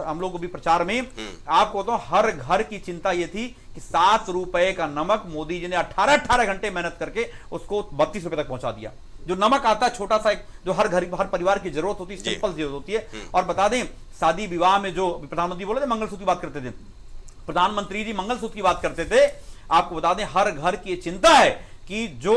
[SPEAKER 10] हम लोग भी प्रचार में, आपको तो हर घर की चिंता यह थी कि 7 रुपए का नमक मोदी जी ने 18 घंटे मेहनत करके उसको 32 रुपए तक पहुंचा दिया। जो नमक आता है छोटा सा, एक जो हर परिवार की जरूरत होती है, सिंपल जरूरत होती है। और बता दें शादी विवाह में जो प्रधानमंत्री बोले थे मंगलसूत्र की बात करते थे, प्रधानमंत्री जी मंगलसूत्र की बात करते थे। आपको बता दें हर घर की चिंता है कि जो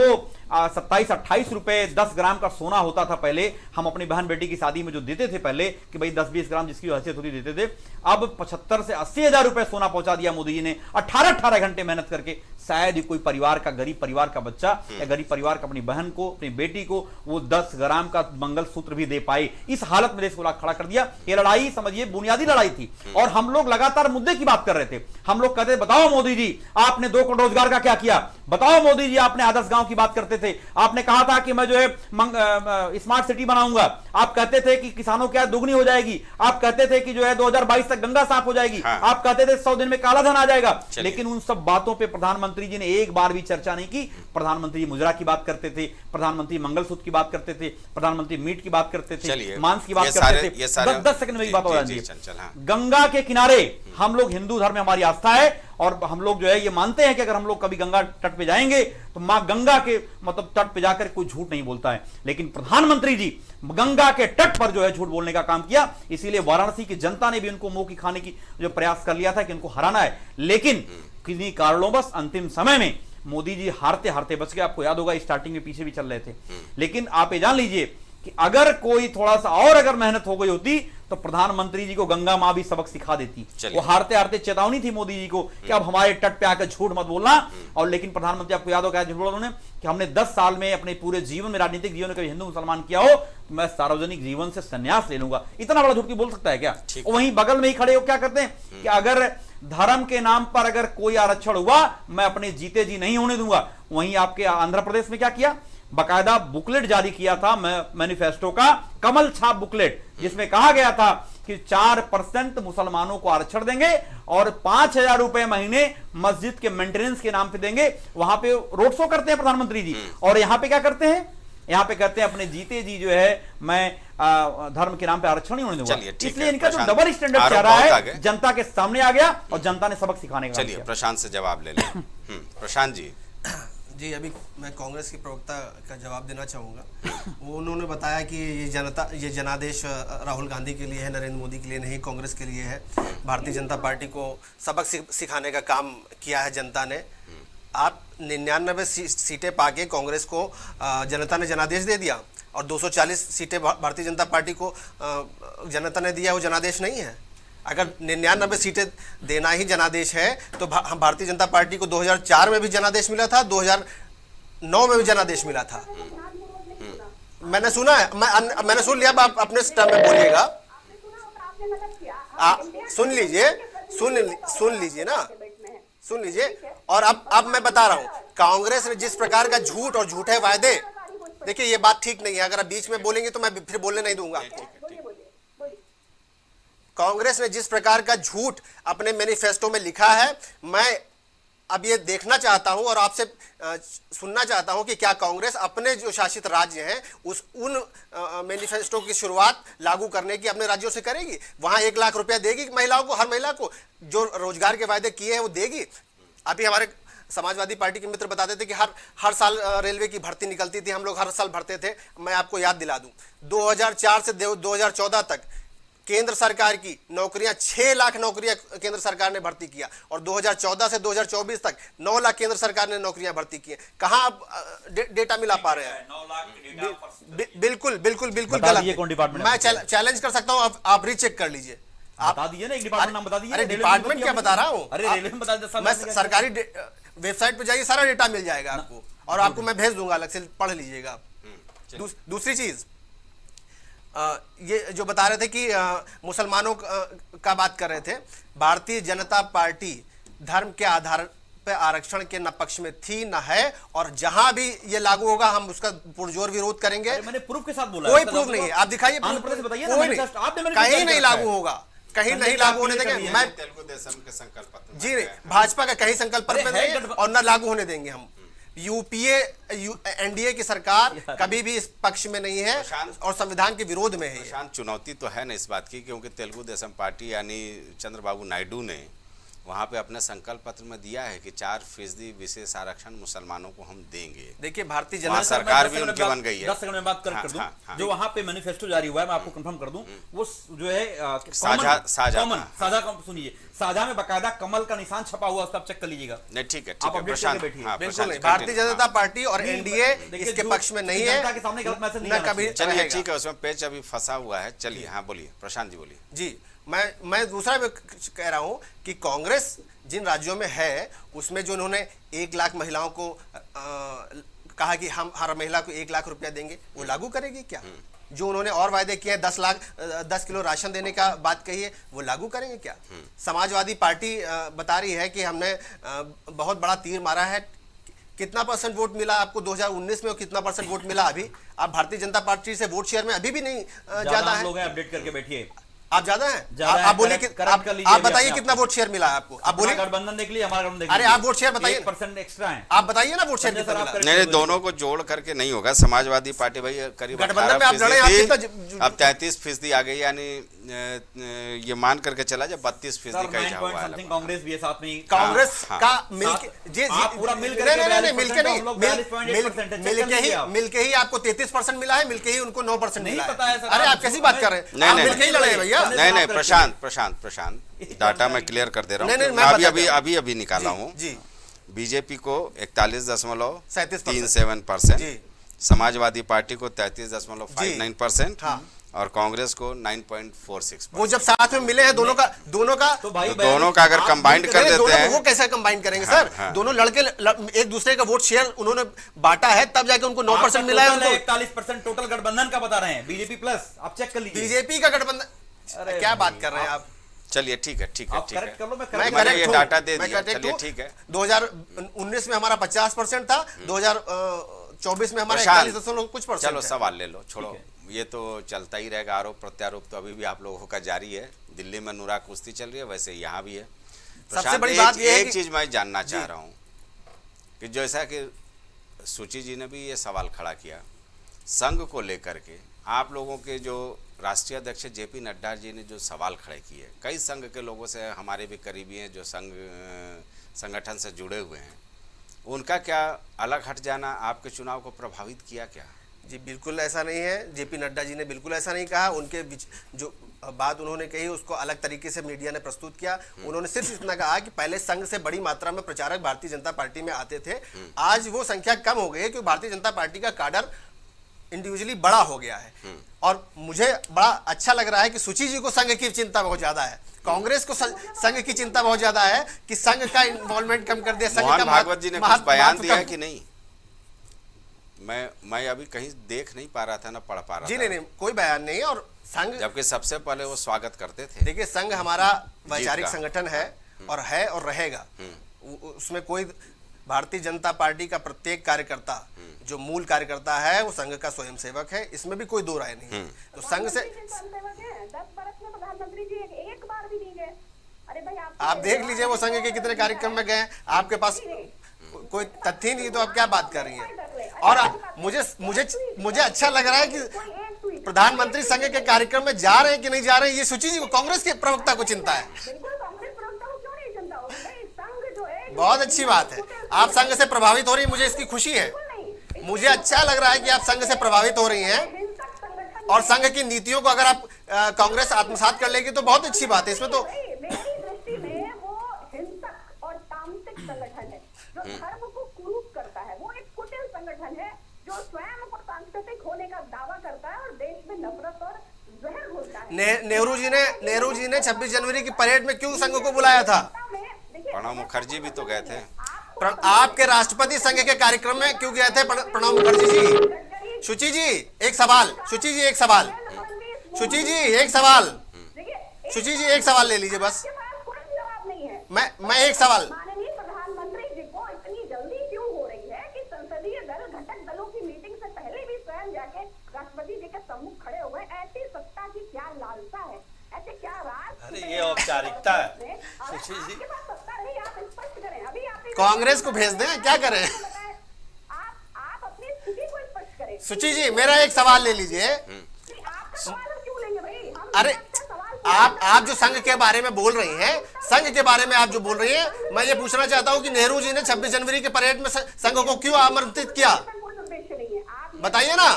[SPEAKER 10] 27-28 रुपए 10 ग्राम का सोना होता था पहले, हम अपनी बहन बेटी की शादी में जो देते थे पहले कि भाई 10-20 ग्राम जिसकी हैसियत होती देते थे, अब 75 से 80 हजार रुपए सोना पहुंचा दिया मोदी जी ने 18 घंटे मेहनत करके। शायद ही कोई परिवार का, गरीब परिवार का बच्चा या गरीब परिवार का अपनी बहन को, अपनी बेटी को वो 10 ग्राम का मंगलसूत्र भी दे पाए। इस हालत में देश को खड़ा कर दिया। ये लड़ाई समझिए बुनियादी लड़ाई थी। और हम लोग लगातार मुद्दे की बात कर रहे थे। हम लोग कहते बताओ मोदी जी आपने 2 करोड़ रोजगार का क्या किया, बताओ मोदी जी आपने आदर्श गांव की बात करते थे, आपने कहा था कि मैं जो है स्मार्ट सिटी बनाऊंगा, आप कहते थे कि किसानों की आय दुगनी हो जाएगी, आप कहते थे कि जो है 2022 तक गंगा साफ हो जाएगी, आप कहते थे 100 दिन में काला धन आ जाएगा। लेकिन उन सब बातों पे प्रधानमंत्री जी ने एक बार भी चर्चा नहीं की। प्रधानमंत्री मुजरा की बात करते थे, प्रधानमंत्री मंगलसूत्र की बात करते थे, प्रधानमंत्री मीट की बात करते थे, मांस की बात करते थे। 10 सेकंड में बात हो जाती है। गंगा के किनारे हम लोग, हिंदू धर्म में हमारी आस्था है और हम लोग जो है ये मानते हैं कि अगर हम लोग कभी गंगा तट पे जाएंगे तो मां गंगा के मतलब तट पे जाकर कोई झूठ नहीं बोलता है। लेकिन प्रधानमंत्री जी गंगा के तट पर जो है झूठ बोलने का काम किया। इसीलिए वाराणसी की जनता ने भी उनको मुंह की खाने की जो प्रयास कर लिया था कि उनको हराना है। लेकिन किन्हीं कारणों बस अंतिम समय में मोदी जी हारते हारते बच गए। आपको याद होगा स्टार्टिंग में पीछे भी चल रहे थे। लेकिन आप ये जान लीजिए कि अगर कोई थोड़ा सा और अगर मेहनत हो गई होती तो प्रधानमंत्री जी को गंगा मां भी सबक सिखा देती। वो हारते हारते चेतावनी थी मोदी जी को कि अब हमारे तट पे आकर झूठ मत बोलना। और लेकिन प्रधानमंत्री आपको याद होगा झूठ बोला उन्होंने कि हमने 10 साल में अपने पूरे जीवन में, राजनीतिक जीवन में कभी हिंदू मुसलमान किया हो तो मैं सार्वजनिक जीवन से संन्यास ले लूंगा। इतना बड़ा झूठ की बोल सकता है क्या? वहीं बगल में ही खड़े हो क्या करते हैं कि अगर धर्म के नाम पर अगर कोई आरक्षण हुआ मैं अपने जीते जी नहीं होने दूंगा। वहीं आपके आंध्र प्रदेश में क्या किया? बकायदा बुकलेट जारी किया था मैनिफेस्टो का, कमल छाप बुकलेट, जिसमें कहा गया था कि 4% मुसलमानों को आरक्षण देंगे और 5,000 रुपए महीने मस्जिद के मेंटेनेंस के नाम पे देंगे। वहां पे रोड शो करते हैं प्रधानमंत्री जी और यहां पे क्या करते हैं? यहाँ पे कहते हैं अपने जीते जी जो है मैं धर्म के नाम पे आरक्षण नहीं होने दूंगा।
[SPEAKER 1] चलिए, ठीक
[SPEAKER 10] इसलिए
[SPEAKER 1] है,
[SPEAKER 10] इनका जो
[SPEAKER 1] प्रशांत,
[SPEAKER 10] डबल स्टैंडर्ड
[SPEAKER 1] आरोप
[SPEAKER 10] चल रहा
[SPEAKER 1] बहुत
[SPEAKER 10] है
[SPEAKER 1] आगे।
[SPEAKER 10] जनता के सामने आ गया और जनता ने सबक सिखाने का काम
[SPEAKER 1] चलिए
[SPEAKER 10] किया।
[SPEAKER 1] प्रशांत से जवाब ले लें। प्रशांत जी,
[SPEAKER 7] जी अभी मैं कांग्रेस के प्रवक्ता का जवाब देना चाहूँगा। वो उन्होंने बताया कि ये जनादेश राहुल गांधी के लिए है, नरेंद्र मोदी के लिए नहीं, कांग्रेस के लिए है। भारतीय जनता पार्टी को सबक सिखाने का काम किया है जनता ने। आप 99 सीटें पाके कांग्रेस को जनता ने जनादेश दे दिया और 240 सीटें भारतीय जनता पार्टी को जनता ने दिया, वो जनादेश नहीं है। अगर 99 सीटें देना ही जनादेश है तो भारतीय जनता पार्टी को 2004 में भी जनादेश मिला था, 2009 में भी जनादेश मिला था। मैंने सुना है, मैंने सुन लिया। आप अपने स्टैंड में बोलिएगा, सुन लीजिए ना, सुन लीजिए। और अब मैं बता रहा हूं, कांग्रेस ने जिस प्रकार का झूठ और झूठे वायदे, देखिए ये बात ठीक नहीं है। अगर आप बीच में बोलेंगे तो मैं फिर बोलने नहीं दूंगा आपको। कांग्रेस ने जिस प्रकार का झूठ अपने मैनिफेस्टो में लिखा है, मैं अब ये देखना चाहता हूं और आपसे सुनना चाहता हूं कि क्या कांग्रेस अपने जो शासित राज्य हैं उन मैनिफेस्टो की शुरुआत लागू करने की अपने राज्यों से करेगी। वहां 1 लाख रुपया देगी महिलाओं को, हर महिला को जो रोजगार के वायदे किए हैं वो देगी। अभी हमारे समाजवादी पार्टी के मित्र बताते थे कि हर साल रेलवे की भर्ती निकलती थी, हम लोग हर साल भरते थे। मैं आपको याद दिला दूं, 2004 से 2014 तक केंद्र सरकार की नौकरियां 6 लाख नौकरियां केंद्र सरकार ने भर्ती किया और 2014 से 2024 तक 9 लाख केंद्र सरकार ने नौकरियां भर्ती की। कहां आप डेटा मिला पा रहे हैं?
[SPEAKER 9] 9 लाख
[SPEAKER 7] बिल्कुल
[SPEAKER 10] बता
[SPEAKER 7] गलत।
[SPEAKER 10] दीजिए कौन डिपार्टमेंट
[SPEAKER 7] मैं चैलेंज कर सकता हूं, आप रीचेक कर लीजिए।
[SPEAKER 10] बता दीजिए ना, एक डिपार्टमेंट नाम बता दीजिए।
[SPEAKER 7] अरे डिपार्टमेंट क्या बता रहा हूं?
[SPEAKER 10] अरे रेलवे में बता दीजिए।
[SPEAKER 7] मैं सरकारी वेबसाइट पे जाइए, सारा डेटा मिल जाएगा आपको, और आपको मैं भेज दूंगा, अलग से पढ़ लीजिएगा आप। दूसरी चीज, ये जो बता रहे थे कि मुसलमानों का बात कर रहे थे, भारतीय जनता पार्टी धर्म के आधार पे आरक्षण के न पक्ष में थी न है, और जहां भी ये लागू होगा हम उसका पुरजोर विरोध करेंगे।
[SPEAKER 10] मैंने प्रूफ के साथ बोला,
[SPEAKER 7] कोई प्रूफ नहीं है, आप दिखाइए, कहीं नहीं लागू होगा, कहीं नहीं लागू होने देंगे। मैं
[SPEAKER 1] तेलुगु देशम के संकल्प पत्र
[SPEAKER 7] जी नहीं, भाजपा का कहीं संकल्प पत्र में नहीं है और न लागू होने देंगे हम। यूपीए एनडीए की सरकार कभी भी इस पक्ष में नहीं है और संविधान के विरोध में है।
[SPEAKER 1] शांत चुनौती तो है ना इस बात की, क्योंकि तेलुगु देशम पार्टी यानी चंद्रबाबू नायडू ने वहां पे अपने संकल्प पत्र में दिया है कि 4% विशेष आरक्षण मुसलमानों को हम देंगे।
[SPEAKER 7] देखिए भारतीय
[SPEAKER 1] वहाँ
[SPEAKER 7] जनता
[SPEAKER 1] सरकार भी उनकी बन गई है।
[SPEAKER 10] 10 सेकंड में बात कर दूं,
[SPEAKER 1] हाँ।
[SPEAKER 10] जो वहां पे मैनिफेस्टो जारी हुआ है, मैं आपको कंफर्म कर दूं, वो जो है साझा सुनिए, साझा में बकायदा कमल का निशान छपा हुआ, उसका आप चेक कर लीजिएगा।
[SPEAKER 1] नहीं ठीक है,
[SPEAKER 10] आप अपडेट करके बैठिए।
[SPEAKER 7] बिल्कुल नहीं, भारतीय जनता पार्टी और एनडीए इसके पक्ष में नहीं है,
[SPEAKER 10] जनता के सामने गलत मैसेज नहीं
[SPEAKER 7] कभी।
[SPEAKER 1] चलिए ठीक है, उसमें पेच अभी फंसा हुआ है। चलिए हाँ बोलिए प्रशांत जी, बोलिए।
[SPEAKER 7] जी मैं दूसरा भी कह रहा हूं कि कांग्रेस जिन राज्यों में है उसमें जो उन्होंने 1 लाख महिलाओं को कहा कि हम हर महिला को 1 लाख रुपया देंगे, वो लागू करेगी क्या? जो उन्होंने और वायदे किए हैं, 10 किलो राशन देने का बात कही है, वो लागू करेंगे क्या? समाजवादी पार्टी बता रही है कि हमने बहुत बड़ा तीर मारा है। कितना % वोट मिला आपको 2019 में और कितना % वोट मिला अभी? आप भारतीय जनता पार्टी से वोट शेयर में अभी भी नहीं ज्यादा है।
[SPEAKER 10] लोग हैं, अपडेट करके बैठिए।
[SPEAKER 7] आप ज्यादा हैं? आप बोलिए कि आप बताइए कितना वोट शेयर मिला है आपको? आप बोलिए।
[SPEAKER 10] गठबंधन देख लिए, हमारा गठबंधन देख लिए।
[SPEAKER 7] अरे आप वोट शेयर बताइए,
[SPEAKER 10] 1% एक्स्ट्रा है।
[SPEAKER 7] आप बताइए ना वोट शेयर कितना मिला?
[SPEAKER 1] नहीं, दोनों को जोड़ करके नहीं होगा। समाजवादी पार्टी भाई करीब
[SPEAKER 7] गठबंधन में आप लड़े, आप कितना?
[SPEAKER 1] अब 33% आ गई, यानी ये मान करके चला जब 32% का ही हुआ है।
[SPEAKER 10] कांग्रेस भी है साथ में।
[SPEAKER 7] कांग्रेस का मिलके
[SPEAKER 10] पूरा मिलके
[SPEAKER 7] मिलके ही आपको 33% मिला है, मिलके ही उनको 9% मिला है।
[SPEAKER 10] है।
[SPEAKER 7] अरे आप कैसी बात कर रहे हैं? आप मिलके ही लड़े हैं भैया।
[SPEAKER 1] नहीं प्रशांत डाटा मैं क्लियर कर दे रहा हूँ। मैं अभी निकाला हूँ। बीजेपी को 41.37%, समाजवादी पार्टी को 33.59% और कांग्रेस को 9.46%।
[SPEAKER 7] वो जब साथ में मिले हैं दोनों का
[SPEAKER 10] तो भाई
[SPEAKER 1] दोनों का अगर कंबाइंड कर देते हैं,
[SPEAKER 7] वो कैसे कंबाइन करेंगे सर? दोनों लड़के एक दूसरे का वोट शेयर उन्होंने बांटा है, तब जाके उनको 9% मिला है। उनको
[SPEAKER 10] 41% टोटल गठबंधन का बता रहे हैं, बीजेपी प्लस। आप चेक कर लीजिए,
[SPEAKER 7] बीजेपी का गठबंधन। क्या बात कर रहे हैं आप?
[SPEAKER 1] चलिए ठीक है,
[SPEAKER 10] करेक्ट कर लो।
[SPEAKER 1] मैंने ये डाटा दे दिया। चलिए ठीक है,
[SPEAKER 7] 2019 में हमारा 50% था, 2024 में हमारा 41 कुछ %।
[SPEAKER 1] चलो सवाल ले लो, छोड़ो, ये तो चलता ही रहेगा। आरोप प्रत्यारोप तो अभी भी आप लोगों का जारी है। दिल्ली में नूरा कुश्ती चल रही है, वैसे यहाँ भी है।
[SPEAKER 7] सबसे बड़ी बात ये है
[SPEAKER 1] एक चीज मैं जानना चाह रहा हूँ कि जैसा कि सूची जी ने भी ये सवाल खड़ा किया संघ को लेकर के आप लोगों के जो राष्ट्रीय अध्यक्ष जेपी नड्डा जी ने जो सवाल खड़े किए, कई संघ के लोगों से हमारे भी करीबी हैं जो संगठन से जुड़े हुए हैं, उनका क्या अलग हट जाना आपके चुनाव को प्रभावित किया क्या?
[SPEAKER 7] जी बिल्कुल ऐसा नहीं है। जेपी नड्डा जी ने बिल्कुल ऐसा नहीं कहा। उनके जो बात उन्होंने कही उसको अलग तरीके से मीडिया ने प्रस्तुत किया। उन्होंने सिर्फ इतना कहा कि पहले संघ से बड़ी मात्रा में प्रचारक भारतीय जनता पार्टी में आते थे, आज वो संख्या कम हो गई है क्योंकि भारतीय जनता पार्टी का काडर इंडिविजुअली बड़ा हो गया है। और मुझे बड़ा अच्छा लग रहा है कि सुची जी को संघ की चिंता बहुत ज्यादा है, कांग्रेस को संघ की चिंता बहुत ज्यादा है कि संघ का इन्वॉल्वमेंट कम कर दिया।
[SPEAKER 1] मोहन भागवत जी ने कुछ बयान दिया है कि नहीं? मैं अभी कहीं देख नहीं पा रहा था ना पढ़ पा रहा
[SPEAKER 7] जी
[SPEAKER 1] था।
[SPEAKER 7] नहीं, कोई बयान नहीं। और संघ,
[SPEAKER 1] जबकि सबसे पहले वो स्वागत करते थे।
[SPEAKER 7] देखिए संघ हमारा वैचारिक संगठन है और रहेगा। उसमें कोई भारतीय जनता पार्टी का प्रत्येक कार्यकर्ता जो मूल कार्यकर्ता है वो संघ का स्वयंसेवक है, इसमें भी कोई दो राय नहीं। तो संघ से
[SPEAKER 8] 10 बरस में प्रधानमंत्री जी एक बार भी नहीं गए। अरे भाई
[SPEAKER 7] आप देख लीजिए वो संघ के कितने कार्यक्रम में गए। आपके पास कोई तथ्य नहीं तो आप क्या बात कर रही हैं? और मुझे अच्छा लग रहा है कि प्रधानमंत्री संघ के कार्यक्रम में जा रहे हैं कि नहीं जा रहे हैं, ये सुची जी को, कांग्रेस के प्रवक्ता को चिंता है। बहुत अच्छी बात है, आप संघ से प्रभावित हो रही है, मुझे इसकी खुशी है। मुझे अच्छा लग रहा है कि आप संघ से प्रभावित हो रही हैं और संघ की नीतियों को अगर आप कांग्रेस आत्मसात कर लेगी तो बहुत अच्छी बात है। इसमें तो
[SPEAKER 8] मेरी दृष्टि में वो हिंसक और तामसिक संगठन है जो धर्म को कुरूप करता है। वो एक कुटिल संगठन है जो स्वयं को सांस्कृतिक होने का दावा करता है और देश में नफरत और जहर घोलता है।
[SPEAKER 7] नेहरू जी ने 26 जनवरी की परेड में क्यों संघ को बुलाया था?
[SPEAKER 1] प्रणब मुखर्जी भी तो गए थे।
[SPEAKER 7] आपके राष्ट्रपति संघ के कार्यक्रम में क्यों गए थे प्रणब मुखर्जी जी? सुची जी एक सवाल, सुची जी एक सवाल, सुची जी एक सवाल, सुची जी एक सवाल ले लीजिए बस। मैं एक सवाल,
[SPEAKER 8] माननीय प्रधानमंत्री जी को इतनी जल्दी क्यों हो रही है कि संसदीय दल घटक दलों की मीटिंग से पहले भी स्वयं जाके राष्ट्रपति जी के सम्मुख खड़े हुए? ऐसी सत्ता की क्या लालसा है, ऐसे क्या राज?
[SPEAKER 6] अरे ये औपचारिकता है।
[SPEAKER 7] कांग्रेस को भेज दें, क्या करें?
[SPEAKER 8] आप अपनी स्थिति को स्पष्ट करें।
[SPEAKER 7] सुची जी मेरा एक सवाल ले लीजिए। अरे आप जो संघ के बारे में बोल रही हैं, संघ के बारे में आप जो बोल रही हैं, मैं ये पूछना चाहता हूं कि नेहरू जी ने 26 जनवरी के परेड में संघ को क्यों आमंत्रित किया? बताइए ना,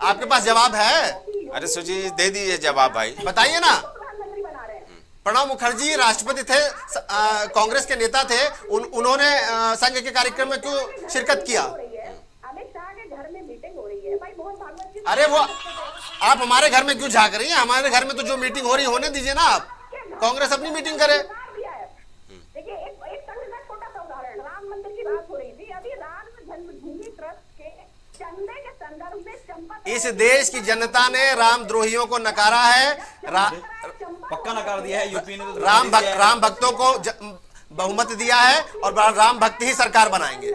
[SPEAKER 7] आपके पास जवाब है?
[SPEAKER 1] अरे सुची जी दे दीजिए जवाब भाई,
[SPEAKER 7] बताइए ना। प्रणब मुखर्जी राष्ट्रपति थे, कांग्रेस के नेता थे, उन्होंने संघ के कार्यक्रम में क्यों शिरकत किया?
[SPEAKER 8] अमित शाह के घर में मीटिंग हो रही है भाई, मोहन भागवत जी।
[SPEAKER 7] अरे वो आप हमारे घर में क्यों झांक रही हैं? हमारे घर में तो जो मीटिंग हो रही होने दीजिए ना, आप कांग्रेस अपनी मीटिंग करे।
[SPEAKER 8] देखिए एक संघ का छोटा सा उदाहरण, राम मंदिर की बात हो रही थी अभी। राम जन्मभूमि ट्रस्ट के चंदे के संदर्भ में चंपा,
[SPEAKER 7] इस देश की जनता ने रामद्रोहियों को नकारा है,
[SPEAKER 10] पक्का नकार दिया है। यूपी ने तो
[SPEAKER 7] राम भक्तों को बहुमत दिया है और राम भक्त ही सरकार बनाएंगे।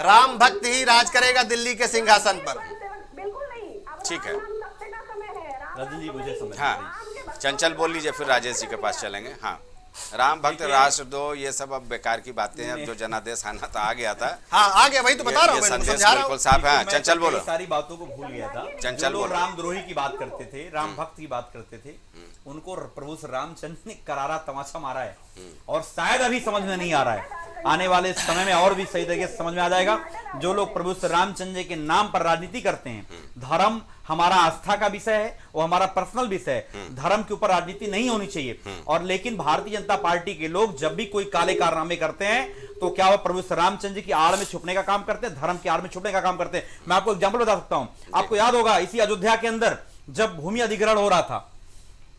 [SPEAKER 7] राम भक्त ही राज करेगा दिल्ली के सिंहासन पर।
[SPEAKER 8] बिल्कुल नहीं।
[SPEAKER 1] ठीक है
[SPEAKER 10] रजनी जी मुझे समझ।
[SPEAKER 1] हाँ चंचल बोल लीजिए, फिर राजेश जी के पास चलेंगे। हाँ राम भक्त राष्ट्र दो, ये सब अब बेकार की बातें हैं। अब जो जनादेश आना था आ गया था।
[SPEAKER 7] हाँ आ गया, वही तो बता रहा हूँ,
[SPEAKER 1] संदेश बिल्कुल साफ है। चंचल बोलो।
[SPEAKER 10] सारी बातों को भूल गया था।
[SPEAKER 1] चंचल बोलो।
[SPEAKER 10] रामद्रोही की बात करते थे, राम भक्त की बात करते थे, उनको प्रभु रामचंद्र ने करारा तमाचा मारा है और शायद अभी समझ में नहीं आ रहा है। आने वाले समय में और भी सही तरीके से समझ में आ जाएगा। जो लोग प्रभु रामचंद्र के नाम पर राजनीति करते हैं, धर्म हमारा आस्था का विषय है, वो हमारा पर्सनल विषय है, धर्म के ऊपर राजनीति नहीं होनी चाहिए। और लेकिन भारतीय जनता पार्टी के लोग जब भी कोई काले कारनामे करते हैं तो क्या वो प्रभु रामचंद्र की आड़ में छुपने का काम करते हैं, धर्म की आड़ में छुपने का काम करते हैं। मैं आपको एग्जाम्पल बता सकता हूं। आपको याद होगा इसी अयोध्या के अंदर जब भूमि अधिग्रहण हो रहा था,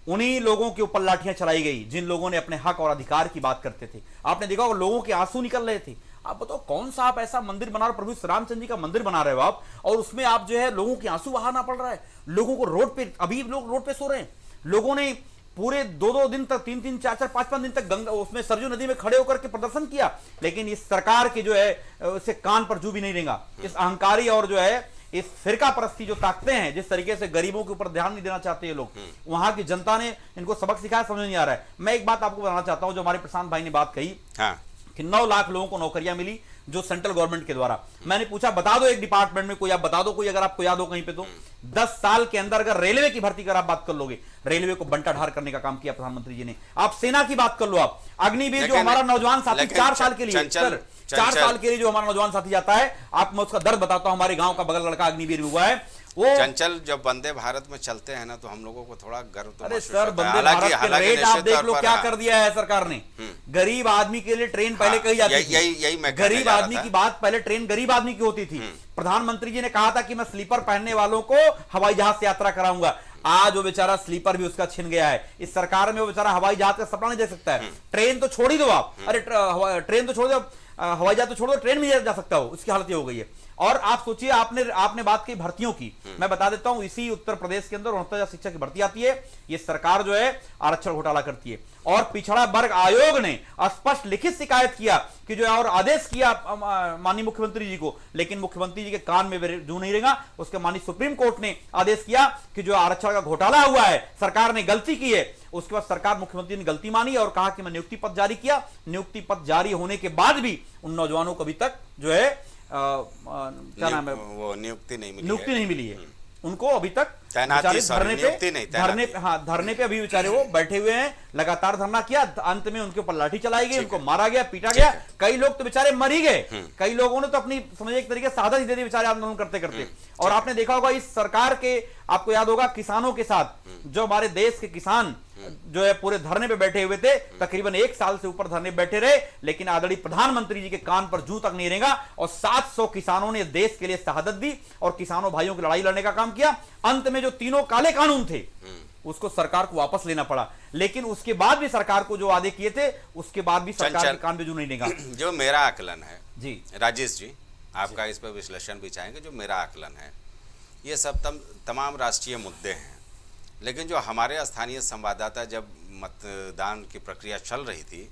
[SPEAKER 10] उन्हीं लोगों के ऊपर लाठियां चलाई गई जिन लोगों ने अपने हक और अधिकार की बात करते थे। आपने देखा होगा लोगों के आंसू निकल रहे थे। आप बताओ कौन सा आप ऐसा मंदिर बना रहे हो, प्रभु रामचंद्र जी का मंदिर बना रहे हो आप, और उसमें आप जो है लोगों के आंसू बहाना पड़ रहा है। लोगों को रोड पे, अभी लोग रोड पे सो रहे हैं। लोगों ने पूरे 2-2 दिन तक, 3-3, 4-4, 5-5 दिन तक गंगा उसमें सरजू नदी में खड़े होकर के प्रदर्शन किया। लेकिन इस सरकार के जो है उसे कान पर जू भी नहीं देगा। इस अहंकारी और जो है इस फिरका परस्ती जो ताकते हैं, जिस तरीके से गरीबों के ऊपर ध्यान नहीं देना चाहते ये लोग, वहां की जनता ने इनको सबक सिखाया, समझ नहीं आ रहा है। मैं एक बात आपको बताना चाहता हूं, जो हमारे प्रशांत भाई ने बात कही कि 9 लाख लोगों को नौकरियां मिली, जो सेंट्रल गवर्नमेंट के द्वारा, मैंने पूछा बता दो एक डिपार्टमेंट में कोई, आप बता दो कोई, अगर आपको याद हो कहीं पे तो 10 साल के अंदर अगर रेलवे की भर्ती कर आप बात कर लोगे, रेलवे को बंटाढार करने का काम किया प्रधानमंत्री जी ने। आप सेना की बात कर लो, आप अग्निवीर जो हमारा नौजवान साथी 4 साल के लिए, 4 साल के लिए जो हमारा नौजवान साथी जाता है, आप मैं उसका दर्द बताता हूं, हमारे गांव का बगल लड़का अग्निवीर हुआ है वो।
[SPEAKER 1] चंचल जब वंदे भारत में चलते हैं ना तो हम लोगों को थोड़ा गर्व तो
[SPEAKER 10] अरे
[SPEAKER 1] महसूस
[SPEAKER 10] सर,
[SPEAKER 1] होता है।
[SPEAKER 10] वंदे भारत के
[SPEAKER 1] हालांकि
[SPEAKER 10] रेट आप
[SPEAKER 1] निश्चित
[SPEAKER 10] देख
[SPEAKER 1] तौर
[SPEAKER 10] लो
[SPEAKER 1] पर
[SPEAKER 10] क्या
[SPEAKER 1] हाँ।
[SPEAKER 10] कर दिया है सरकार ने। गरीब आदमी के लिए ट्रेन पहले कही जाती थी,
[SPEAKER 1] यही मैं कहने
[SPEAKER 10] गरीब
[SPEAKER 1] जा रहा
[SPEAKER 10] आदमी
[SPEAKER 1] था।
[SPEAKER 10] की बात, पहले ट्रेन गरीब आदमी की होती थी। प्रधानमंत्री जी ने कहा था कि मैं स्लीपर पहनने वालों को हवाई जहाज से यात्रा कराऊंगा। आज वो बेचारा स्लीपर भी उसका छिन गया है। इस सरकार में वो बेचारा हवाई जहाज का सपना नहीं देख सकता है। ट्रेन तो छोड़ ही दो आप, अरे ट्रेन तो छोड़ दो, हवाई जहाज तो छोड़ दो, ट्रेन में जा सकता हो, उसकी हालत ये हो गई है। और आप सोचिए, आपने बात की भर्तियों की, मैं बता देता हूं, इसी उत्तर प्रदेश के अंदर 69,000 शिक्षक की भर्ती आती है। ये सरकार जो है आरक्षण घोटाला करती है। और पिछड़ा वर्ग आयोग ने स्पष्ट लिखित शिकायत किया कि जो है, और आदेश किया माननीय मुख्यमंत्री जी को, लेकिन मुख्यमंत्री जी के कान में जू नहीं रहेगा। उसके माननीय सुप्रीम कोर्ट ने आदेश किया कि जो आरक्षण का घोटाला हुआ है, सरकार ने गलती की है। उसके बाद सरकार, मुख्यमंत्री ने गलती मानी और कहा कि मैं नियुक्ति पत्र जारी किया। नियुक्ति पत्र जारी होने के बाद भी उन नौजवानों को अभी तक जो है क्या नाम है,
[SPEAKER 1] वो नियुक्ति
[SPEAKER 10] नहीं मिली है। उनको अभी तक
[SPEAKER 1] तैनाती,
[SPEAKER 10] धरने पे अभी बेचारे वो बैठे हुए हैं, लगातार धरना किया। अंत में उनके ऊपर लाठी चलाई गई, उनको मारा गया, पीटा गया। कई लोग तो बेचारे मर ही गए। कई लोगों ने तो अपनी समझ एक तरीके से शहादत ही दे दी बेचारे आंदोलन करते करते। और आपने देखा होगा इस सरकार के, आपको याद होगा किसानों के साथ जो हमारे देश के किसान जो है पूरे धरने पे बैठे हुए थे, तकरीबन 1 साल से ऊपर धरने बैठे रहे, लेकिन आदरणीय प्रधानमंत्री जी के कान पर जूं तक नहीं रहेगा। और 700 किसानों ने देश के लिए शहादत दी और किसानों भाइयों की लड़ाई लड़ने का काम किया। अंत में जो तीनों काले कानून थे उसको सरकार को वापस लेना पड़ा, लेकिन उसके बाद भी सरकार को जो वादे किए थे उसके बाद भी सरकार के कान पे जूं नहीं रहेगा।
[SPEAKER 1] जो मेरा आकलन है
[SPEAKER 10] जी
[SPEAKER 1] राजेश जी, आपका इस पर विश्लेषण भी चाहेंगे। जो मेरा आकलन है, ये सब तमाम राष्ट्रीय मुद्दे हैं, लेकिन जो हमारे स्थानीय संवाददाता जब मतदान की प्रक्रिया चल रही थी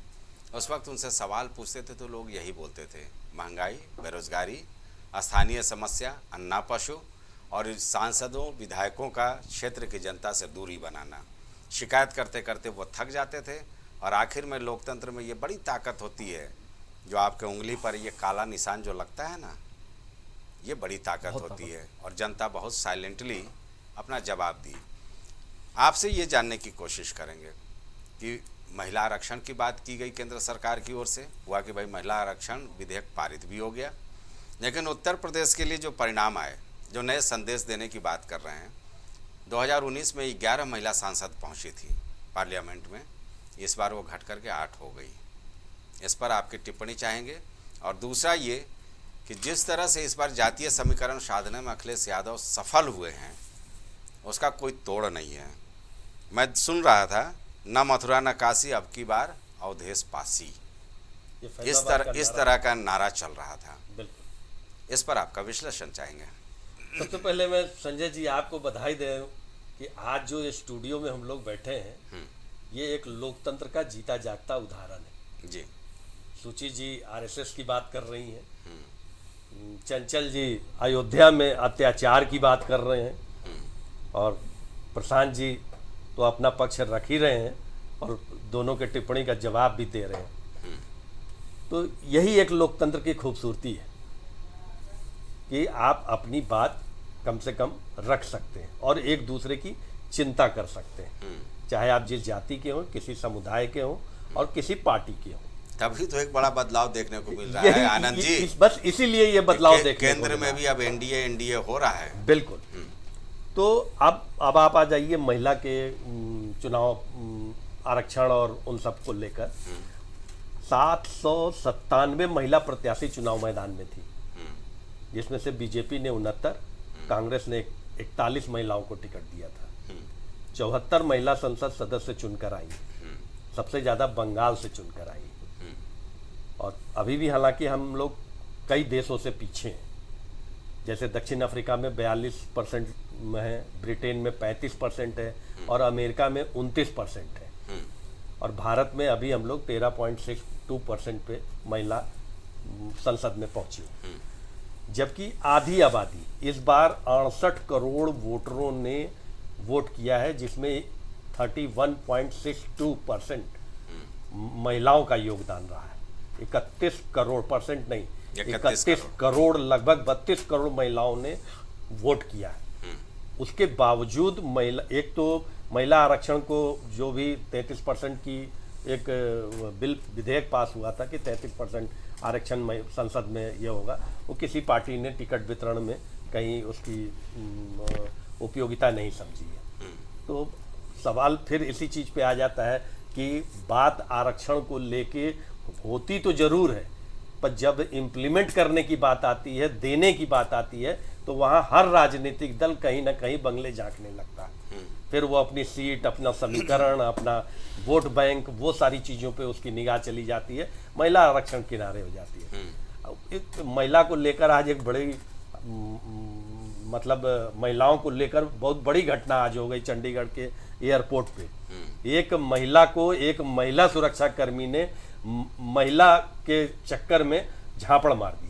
[SPEAKER 1] उस वक्त उनसे सवाल पूछते थे तो लोग यही बोलते थे, महंगाई, बेरोजगारी, स्थानीय समस्या, अन्ना पशु और सांसदों विधायकों का क्षेत्र की जनता से दूरी बनाना। शिकायत करते करते वो थक जाते थे और आखिर में लोकतंत्र में ये बड़ी ताकत होती है, जो आपके उंगली पर ये काला निशान जो लगता है ना, ये बड़ी ताकत होती है। और जनता बहुत साइलेंटली अपना जवाब दी। आपसे ये जानने की कोशिश करेंगे कि महिला आरक्षण की बात की गई केंद्र सरकार की ओर से, हुआ कि भाई महिला आरक्षण विधेयक पारित भी हो गया, लेकिन उत्तर प्रदेश के लिए जो परिणाम आए, जो नए संदेश देने की बात कर रहे हैं, 2019 में 11 महिला सांसद पहुंची थी पार्लियामेंट में, इस बार वो घट करके 8 हो गई। इस पर आपकी टिप्पणी चाहेंगे। और दूसरा ये कि जिस तरह से इस बार जातीय समीकरण साधने में अखिलेश यादव सफल हुए हैं, उसका कोई तोड़ नहीं है। मैं सुन रहा था, न मथुरा न काशी, अब की बार अवधेश पासी, इस तरह का नारा चल रहा था। इस पर आपका विश्लेषण चाहेंगे।
[SPEAKER 6] सबसे पहले मैं संजय जी आपको बधाई दें कि आज जो स्टूडियो में हम लोग बैठे हैं, ये एक लोकतंत्र का जीता जागता उदाहरण है
[SPEAKER 1] जी।
[SPEAKER 6] सूची जी आरएसएस की बात कर रही हैं, चंचल जी अयोध्या में अत्याचार की बात कर रहे हैं, और प्रशांत जी तो अपना पक्ष रख ही रहे हैं और दोनों के टिप्पणी का जवाब भी दे रहे हैं। तो यही एक लोकतंत्र की खूबसूरती है कि आप अपनी बात कम से कम रख सकते हैं और एक दूसरे की चिंता कर सकते हैं, चाहे आप जिस जाति के हों, किसी समुदाय के हों और किसी पार्टी के हों।
[SPEAKER 1] तभी तो एक बड़ा बदलाव देखने को मिल रहा है आनंद जी।
[SPEAKER 6] बस इसीलिए ये बदलाव देखने
[SPEAKER 1] केंद्र में भी अब एनडीए हो रहा है।
[SPEAKER 6] बिल्कुल। तो अब आप आ जाइए महिला के चुनाव आरक्षण और उन सब को लेकर। 797 महिला प्रत्याशी चुनाव मैदान में थी, जिसमें से बीजेपी ने 69, कांग्रेस ने 41 महिलाओं को टिकट दिया था। 74 महिला संसद सदस्य चुनकर आई, सबसे ज़्यादा बंगाल से चुनकर आई। और अभी भी हालांकि हम लोग कई देशों से पीछे हैं, जैसे दक्षिण अफ्रीका में 42% में है, ब्रिटेन में 35% है और अमेरिका में 29% है। और भारत में अभी हम लोग 13.62% पे महिला संसद में पहुंची, जबकि आधी आबादी, इस बार 68 करोड़ वोटरों ने वोट किया है, जिसमें 31.62% महिलाओं का योगदान रहा है। 31 करोड़ परसेंट नहीं, 31 करोड़, लगभग 32 करोड़ महिलाओं ने वोट किया है। उसके बावजूद महिला, एक तो महिला आरक्षण को जो भी 33% की एक बिल विधेयक पास हुआ था कि 33% आरक्षण संसद में ये होगा, वो किसी पार्टी ने टिकट वितरण में कहीं उसकी उपयोगिता नहीं समझी है। तो सवाल फिर इसी चीज़ पे आ जाता है कि बात आरक्षण को लेके होती तो जरूर है, पर जब इम्प्लीमेंट करने की बात आती है, देने की बात आती है, तो वहाँ हर राजनीतिक दल कहीं ना कहीं बंगले झांकने लगता है। फिर वो अपनी सीट, अपना समीकरण, अपना वोट बैंक, वो सारी चीज़ों पे उसकी निगाह चली जाती है, महिला आरक्षण किनारे हो जाती है। एक महिला को लेकर आज एक बड़ी मतलब महिलाओं को लेकर बहुत बड़ी घटना आज हो गई चंडीगढ़ के एयरपोर्ट पे। एक महिला को एक महिला सुरक्षा कर्मी ने महिला के चक्कर में झापड़ मार दिया।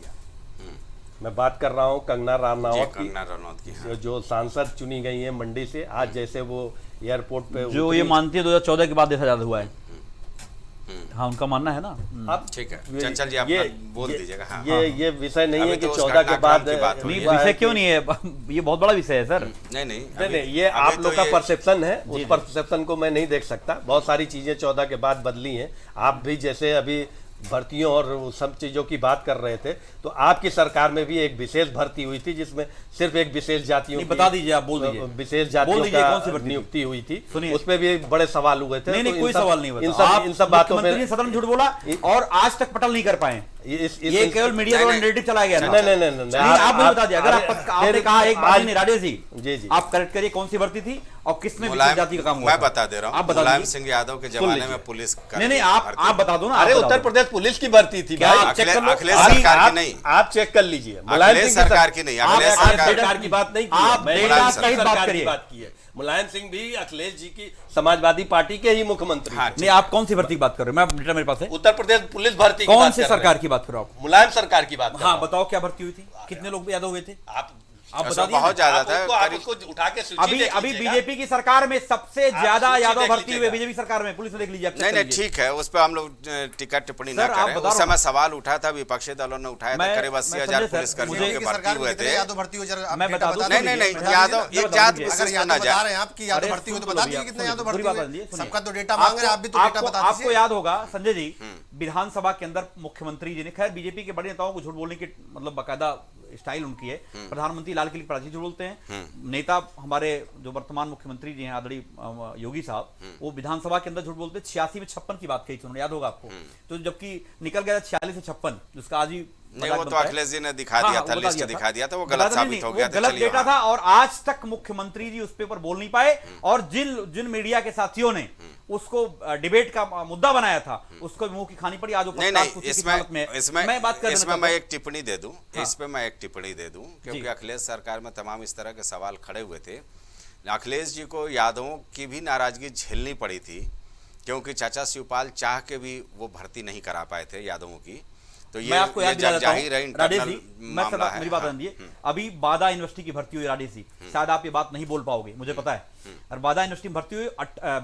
[SPEAKER 6] मैं बात कर रहा हूँ कंगना रनौत की, जो सांसद चुनी गई है मंडी से। आज जैसे वो एयरपोर्ट पे
[SPEAKER 10] जो ये मानती है 2014 के बाद देश आजाद हुआ है, हाँ उनका मानना है ना।
[SPEAKER 1] अब ठीक है चंचल जी, आप बोल दीजिएगा। हाँ,
[SPEAKER 6] ये विषय नहीं है कि 14 के बाद
[SPEAKER 10] नहीं, विषय क्यों नहीं है, ये बहुत बड़ा विषय है सर।
[SPEAKER 6] नहीं, ये आप लोग का परसेप्शन है, उस परसेप्शन को मैं नहीं देख सकता। बहुत सारी चीजें 14 के बाद बदली हैं। आप भी जैसे अभी भर्तियों और सब चीजों की बात कर रहे थे, तो आपकी सरकार में भी एक विशेष भर्ती हुई थी जिसमें सिर्फ एक विशेष जातियों,
[SPEAKER 10] बता दीजिए, आप बोल दीजिए,
[SPEAKER 6] विशेष जातियों का नियुक्ति हुई थी। उसमें भी बड़े सवाल हुए थे।
[SPEAKER 10] नहीं, कोई सवाल नहीं हुआ।
[SPEAKER 6] इन सब बातों में
[SPEAKER 10] सदन में झूठ बोला और आज तक पटल नहीं कर पाए। ये केवल मीडिया द्वारा नैरेटिव चलाया गया था।
[SPEAKER 6] नहीं,
[SPEAKER 10] आप मुझे बता दिया। अगर आपने कहा एक बात नहीं, राजेश
[SPEAKER 6] जी,
[SPEAKER 10] आप करेक्ट करिए, कौन सी भर्ती थी और किसमें जाति का काम हुआ?
[SPEAKER 1] मैं बता दे रहा हूँ, मुलायम सिंह यादव के जमाने में पुलिस।
[SPEAKER 10] नहीं, आप बता दो ना।
[SPEAKER 6] अरे उत्तर प्रदेश पुलिस की भर्ती थी भाई,
[SPEAKER 1] अखिलेश सरकार की नहीं,
[SPEAKER 6] आप चेक कर लीजिए।
[SPEAKER 1] अखिलेश सरकार की नहीं, अखिलेश
[SPEAKER 6] सरकार की बात नहीं,
[SPEAKER 10] आप
[SPEAKER 6] सरकार की बात की है। मुलायम सिंह भी अखिलेश जी की समाजवादी पार्टी के ही मुख्यमंत्री।
[SPEAKER 10] नहीं, आप कौन सी भर्ती की बात कर रहे हो? मेरे पास है
[SPEAKER 6] उत्तर प्रदेश पुलिस भर्ती।
[SPEAKER 10] कौन से सरकार की बात कर रहे हो आप?
[SPEAKER 6] मुलायम सरकार की बात।
[SPEAKER 10] हाँ, बताओ क्या भर्ती हुई थी, कितने लोग याद हुए थे? आप बता दीजिए।
[SPEAKER 1] बहुत ज्यादा था।
[SPEAKER 6] उठा के
[SPEAKER 10] अभी बीजेपी की सरकार में सबसे ज्यादा यादव भर्ती हुए बीजेपी सरकार में, पुलिस में देख लीजिए।
[SPEAKER 1] नहीं, ठीक है, उस पर हम लोग टिकट टिप्पणी ना करें। उस समय सवाल उठा था, विपक्षी दलों ने उठाया था, करीब 80,000 पुलिस कर्मियों के भर्ती हुए थे।
[SPEAKER 10] मैं बता दूं,
[SPEAKER 1] नहीं, यादव एक जात विशेष ना जाए।
[SPEAKER 7] आपकी यादव भर्ती हुई तो बता दीजिए कितने यादव भर्ती हुए। सबका तो डेटा मांग रहे हैं, आप भी तो डेटा बता दीजिए।
[SPEAKER 10] आपको याद होगा संजय जी, विधानसभा के अंदर मुख्यमंत्री जी ने, खैर बीजेपी के बड़े नेताओं को झूठ बोलने की मतलब बाकायदा स्टाइल उनकी है। प्रधानमंत्री लाल किले प्राची झूठ बोलते हैं। नेता हमारे जो वर्तमान मुख्यमंत्री जी हैं आदरणीय योगी साहब, वो विधानसभा के अंदर झूठ बोलते हैं। 86 में 56 की बात कही थी उन्होंने, याद होगा आपको। तो जबकि निकल गया 46 से 56, जिसका आज ही
[SPEAKER 1] नहीं, वो तो अखिलेश जी ने दिखा दिया था, लिस्ट दिखा दिया था, वो गलत साबित हो गया था।
[SPEAKER 10] गलत डेटा था और आज तक मुख्यमंत्री जी उस पर ऊपर बोल नहीं पाए। और जिन मीडिया के साथियों ने उसको डिबेट का मुद्दा बनाया था, उसको मुंह की खानी पड़ी। आज
[SPEAKER 1] इसमें मैं एक टिप्पणी दे दूं, इस पे मैं एक टिप्पणी दे दूं, क्योंकि अखिलेश सरकार में तमाम इस तरह के सवाल खड़े हुए थे। अखिलेश जी को यादवों की भी नाराजगी झेलनी पड़ी थी, क्योंकि चाचा शिवपाल चाह के भी वो भर्ती नहीं करा पाए थे यादवों की। तो
[SPEAKER 10] मैं आपको याद दिला देता हूं राजेश जी, मेरी बात सुनिए। अभी बादा यूनिवर्सिटी की भर्ती हुई राजेश जी, शायद आप ये बात नहीं बोल पाओगे, मुझे पता है। और बादा यूनिवर्सिटी में भर्ती हुई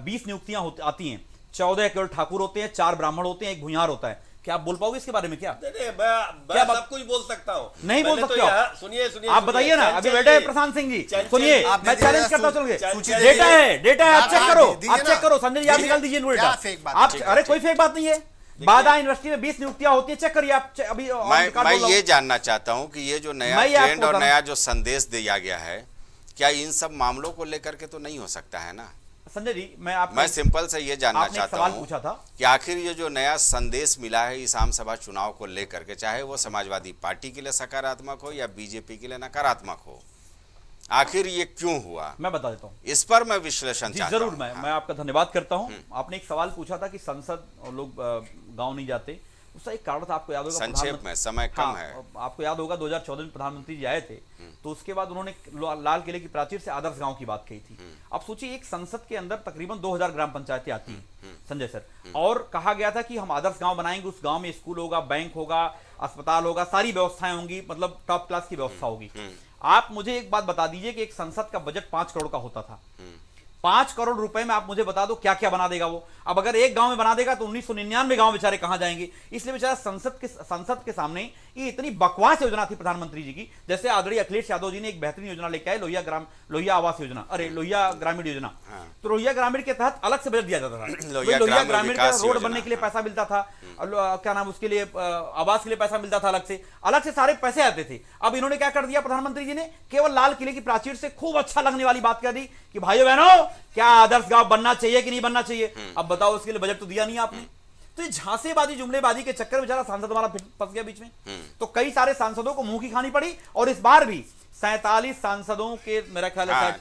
[SPEAKER 10] 20 नियुक्तियां आती हैं, 14 केवल ठाकुर होते हैं, 4 ब्राह्मण होते हैं, 1 भुइयार होता है। क्या आप बोल पाओगे इसके बारे में? क्या
[SPEAKER 6] क्या सब कुछ बोल सकता हूँ?
[SPEAKER 10] नहीं बोल सकते। सुनिए, आप बताइए ना। अभी बैठे प्रशांत सिंह जी, सुनिए, मैं चैलेंज करता हूँ। चल डेटा है, आप चेक करो संजय जी, आप निकाल दीजिए डेटा। आप, अरे कोई फेक बात नहीं है। बादा यूनिवर्सिटी में 20 नियुक्तियां होती है, चेक करिए आप। अभी
[SPEAKER 1] मैं ये जानना चाहता हूं कि ये जो नया ट्रेंड और नया जो संदेश दिया गया है, क्या इन सब मामलों को लेकर के तो नहीं हो सकता है ना
[SPEAKER 10] संजय जी? मैं
[SPEAKER 1] सिंपल से ये जानना चाहता हूं
[SPEAKER 10] पूछा था
[SPEAKER 1] कि आखिर ये जो नया संदेश मिला है इस आम सभा चुनाव को लेकर के, चाहे वो समाजवादी पार्टी के लिए सकारात्मक हो या बीजेपी के लिए नकारात्मक हो, आखिर ये क्यों हुआ?
[SPEAKER 10] मैं बता देता हूँ,
[SPEAKER 1] इस पर मैं विश्लेषण चाहता हूं।
[SPEAKER 10] जरूर, मैं आपका धन्यवाद करता हूं। आपने एक सवाल पूछा था कि संसद और लोग गांव नहीं जाते, उसका एक कारण था, आपको याद होगा।
[SPEAKER 1] संक्षेप में, समय कम है।
[SPEAKER 10] आपको याद होगा 2014 में प्रधानमंत्री जी आए थे, तो उसके बाद उन्होंने लाल किले की प्राचीर से आदर्श गांव की बात कही थी। अब सोचिए, एक संसद के अंदर तकरीबन 2000 ग्राम पंचायतें आती हैं संजय सर, और कहा गया था कि हम आदर्श गांव बनाएंगे, उस गांव में स्कूल होगा, बैंक होगा, अस्पताल होगा, सारी व्यवस्थाएं होंगी, मतलब टॉप क्लास की व्यवस्था होगी। आप मुझे एक बात बता दीजिए कि एक संसद का बजट 5 करोड़ का होता था। 5 करोड़ रुपए में आप मुझे बता दो क्या क्या बना देगा वो। अब अगर एक गांव में बना देगा तो 1999 गांव बेचारे कहां जाएंगे। इसलिए बेचारा संसद के सामने ये इतनी बकवास योजना थी प्रधानमंत्री जी की। जैसे आदरणीय अखिलेश यादव जी ने एक बेहतरीन योजना लेके आए, लोहिया आवास योजना, अरे लोहिया ग्रामीण योजना। तो लोहिया ग्रामीण के तहत अलग से बजट दिया जाता था। लोहिया ग्रामीण का रोड बनने के लिए पैसा मिलता था, क्या नाम उसके लिए आवास के लिए पैसा मिलता था, अलग से सारे पैसे आते थे। अब इन्होंने क्या कर दिया प्रधानमंत्री जी ने, केवल लाल किले की प्राचीर से खूब अच्छा लगने वाली बात कर दी कि भाइयों बहनों क्या आदर्श गांव बनना चाहिए कि नहीं बनना चाहिए। अब बताओ उसके लिए बजट तो दिया नहीं आपने। तो ये झांसेबाजी जुमलेबाजी के चक्कर में बेचारा सांसद हमारा फंस गया बीच में। तो कई सारे सांसदों को मुंह की खानी पड़ी और इस बार भी 47 सांसदों के मेरा ख्याल है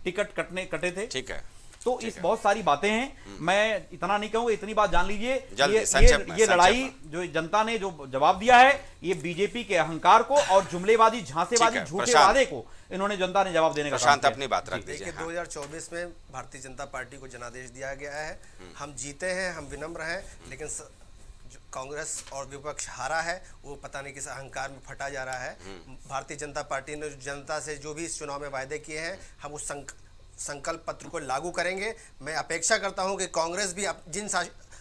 [SPEAKER 10] टिकट कटे थे। ठीक है। तो इस बहुत सारी बातें हैं, मैं इतना नहीं कहूंगा, इतनी बात जान लीजिए ये लड़ाई जो जनता ने जो जवाब दिया है ये बीजेपी के अहंकार को और जुमलेबाजी झांसेबाजी झूठे वादे को इन्होंने जनता ने जवाब देने का काम किया।
[SPEAKER 1] अपनी बात रख दीजिए।
[SPEAKER 7] 2024 में भारतीय जनता पार्टी को जनादेश दिया गया है, हम जीते हैं, हम विनम्र हैं, लेकिन कांग्रेस और विपक्ष हारा है, वो पता नहीं किस अहंकार में फटा जा रहा है। भारतीय जनता पार्टी ने जनता से जो भी इस चुनाव में वायदे किए हैं हम उस संकल्प पत्र को लागू करेंगे। मैं अपेक्षा करता हूं कि कांग्रेस भी जिन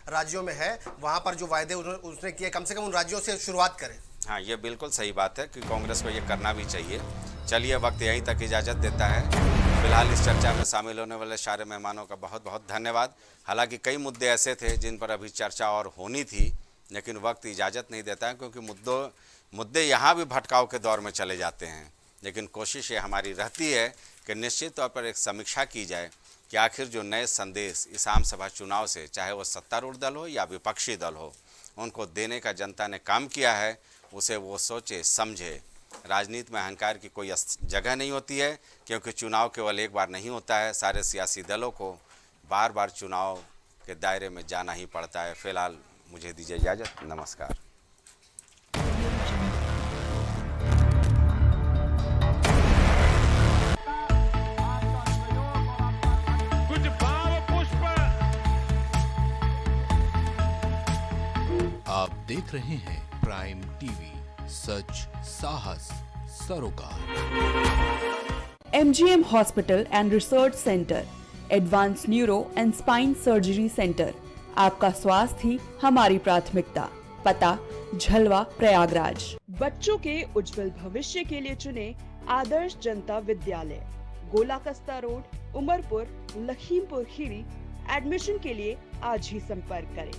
[SPEAKER 7] राज्यों में है वहां पर जो वायदे उसने किए कम से कम उन राज्यों से शुरुआत करें।
[SPEAKER 1] हाँ, ये बिल्कुल सही बात है कि कांग्रेस को ये करना भी चाहिए। चलिए, वक्त यहीं तक इजाज़त देता है। फिलहाल इस चर्चा में शामिल होने वाले सारे मेहमानों का बहुत बहुत धन्यवाद। हालांकि कई मुद्दे ऐसे थे जिन पर अभी चर्चा और होनी थी, लेकिन वक्त इजाज़त नहीं देता है, क्योंकि मुद्दे यहाँ भी भटकाव के दौर में चले जाते हैं। लेकिन कोशिश ये हमारी रहती है कि निश्चित तौर पर एक समीक्षा की जाए कि आखिर जो नए संदेश इस आम सभा चुनाव से, चाहे वो सत्तारूढ़ दल हो या विपक्षी दल हो, उनको देने का जनता ने काम किया है, उसे वो सोचे समझे। राजनीति में अहंकार की कोई जगह नहीं होती है, क्योंकि चुनाव केवल एक बार नहीं होता है। सारे सियासी दलों को बार बार चुनाव के दायरे में जाना ही पड़ता है। फिलहाल मुझे दीजिए इजाज़त, नमस्कार।
[SPEAKER 11] आप देख रहे हैं प्राइम टीवी, सच साहस सरोकार।
[SPEAKER 12] MGM hospital and research centre, advance neuro and spine surgery centre. आपका स्वास्थ्य ही हमारी प्राथमिकता। पता झलवा प्रयागराज।
[SPEAKER 13] बच्चों के उज्जवल भविष्य के लिए चुने आदर्श जनता विद्यालय, गोला कस्ता रोड, उमरपुर, लखीमपुर खीरी। एडमिशन के लिए आज ही संपर्क करें।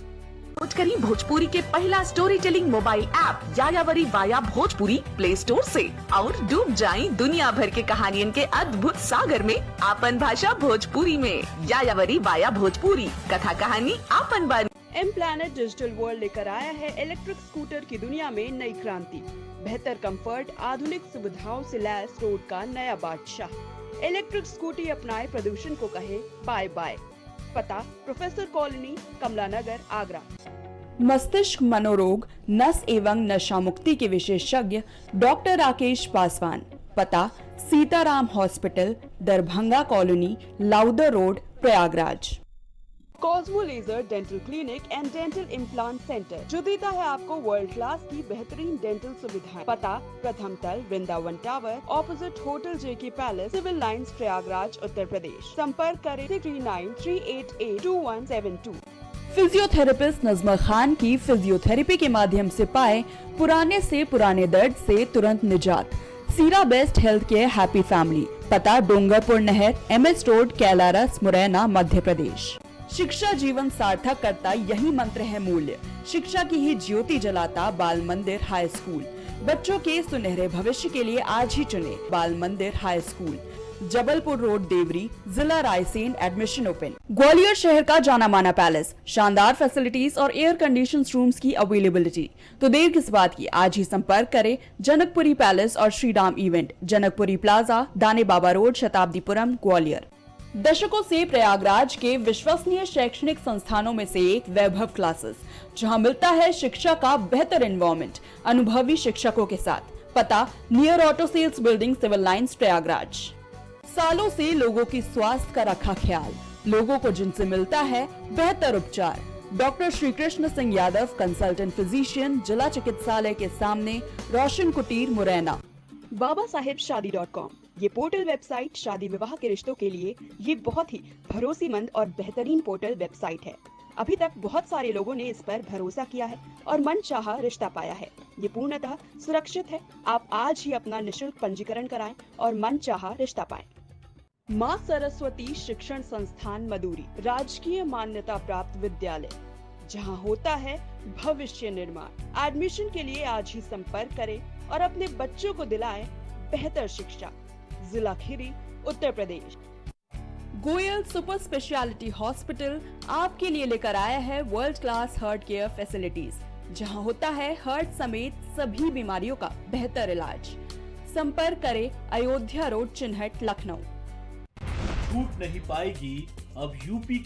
[SPEAKER 14] करी भोजपुरी के पहला story telling mobile app यायावरी via Bhojpuri play store से और डूब जाएं दुनिया भर के कहानियन के अद्भुत सागर में आपन भाषा भोजपुरी में। यायावरी वाया भोजपुरी, कथा कहानी आपन बानी।
[SPEAKER 13] एम प्लैनेट डिजिटल वर्ल्ड लेकर आया है इलेक्ट्रिक स्कूटर की दुनिया में नई क्रांति। बेहतर कंफर्ट, आधुनिक सुविधाओं से लैस रोड का नया बादशाह। इलेक्ट्रिक स्कूटी अपनाए, प्रदूषण को कहे बाय बाय। पता प्रोफेसर कॉलोनी, कमला नगर, आगरा।
[SPEAKER 12] मस्तिष्क मनोरोग, नस एवं नशा मुक्ति के विशेषज्ञ डॉक्टर राकेश पासवान। पता Sitaram hospital, Darbhanga colony, Lowther road, Prayagraj.
[SPEAKER 13] Cosmo laser dental clinic and dental implant centre, जो देता है आपको वर्ल्ड क्लास की बेहतरीन डेंटल सुविधाएं। पता प्रथम तल, वृंदावन टावर, ऑपोजिट होटल जेके palace, civil lines, Prayagraj, Uttar Pradesh. संपर्क करें 3938822172।
[SPEAKER 12] फिजियोथेरेपिस्ट नजमा खान की फिजियोथेरेपी के माध्यम से पाए पुराने से पुराने दर्द से तुरंत निजात। सीरा best health care happy family. पता डोंगरपुर नहर, MS रोड, कैलारस, मुरैना, मध्य प्रदेश। शिक्षा जीवन सार्थक करता, यही मंत्र है मूल्य। शिक्षा की ही ज्योति जलाता बाल मंदिर हाई स्कूल। बच्चों के सुनहरे भविष्य के लिए आज ही चुने Bal Mandir high school, Jabalpur road, Deori, जिला रायसेन। Admission open. ग्वालियर शहर का जाना माना पैलेस, शानदार फैसिलिटीज और एयर कंडीशन रूम्स की अवेलेबिलिटी। तो देर किस बात की, आज ही संपर्क करें जनकपुरी पैलेस और श्रीराम इवेंट, जनकपुरी प्लाजा, दाने बाबा रोड, शताब्दीपुरम, ग्वालियर। दशकों से प्रयागराज के विश्वसनीय शैक्षणिक संस्थानों में से एक वैभव क्लासेस, जहां मिलता है शिक्षा का बेहतर एनवायरनमेंट अनुभवी शिक्षकों के साथ। पता near auto sales building, civil lines, Prayagraj. सालों से लोगों की स्वास्थ्य का रखा ख्याल, लोगों को जिनसे मिलता है बेहतर उपचार। Doctor Shri Krishna Singh Yadav, consultant physician, जिला चिकित्सालय के सामने, रोशन कुटीर, मुरैना।
[SPEAKER 13] बाबा साहेब शादी.com, ये पोर्टल वेबसाइट शादी विवाह के रिश्तों के लिए ये बहुत ही भरोसेमंद और बेहतरीन पोर्टल वेबसाइट है। अभी तक बहुत सारे लोगों ने इस पर भरोसा किया है और मनचाहा रिश्ता पाया है। ये पूर्णतः सुरक्षित है। आप आज ही अपना निशुल्क पंजीकरण कराएं और मनचाहा रिश्ता पाएं। माँ सरस्वती शिक्षण संस्थान मदुरी, राजकीय मान्यता प्राप्त विद्यालय, जहाँ होता है भविष्य निर्माण। एडमिशन के लिए आज ही संपर्क करें और अपने बच्चों को दिलाएं बेहतर शिक्षा। जिला Kheri, Uttar Pradesh.
[SPEAKER 12] Goyal super speciality hospital आपके लिए लेकर आया है world class heart care facilities, जहां होता है हार्ट समेत सभी बीमारियों का बेहतर इलाज। संपर्क करें अयोध्या रोड, चिन्हट, लखनऊ।
[SPEAKER 15] छूट नहीं पाएगी अब यूपी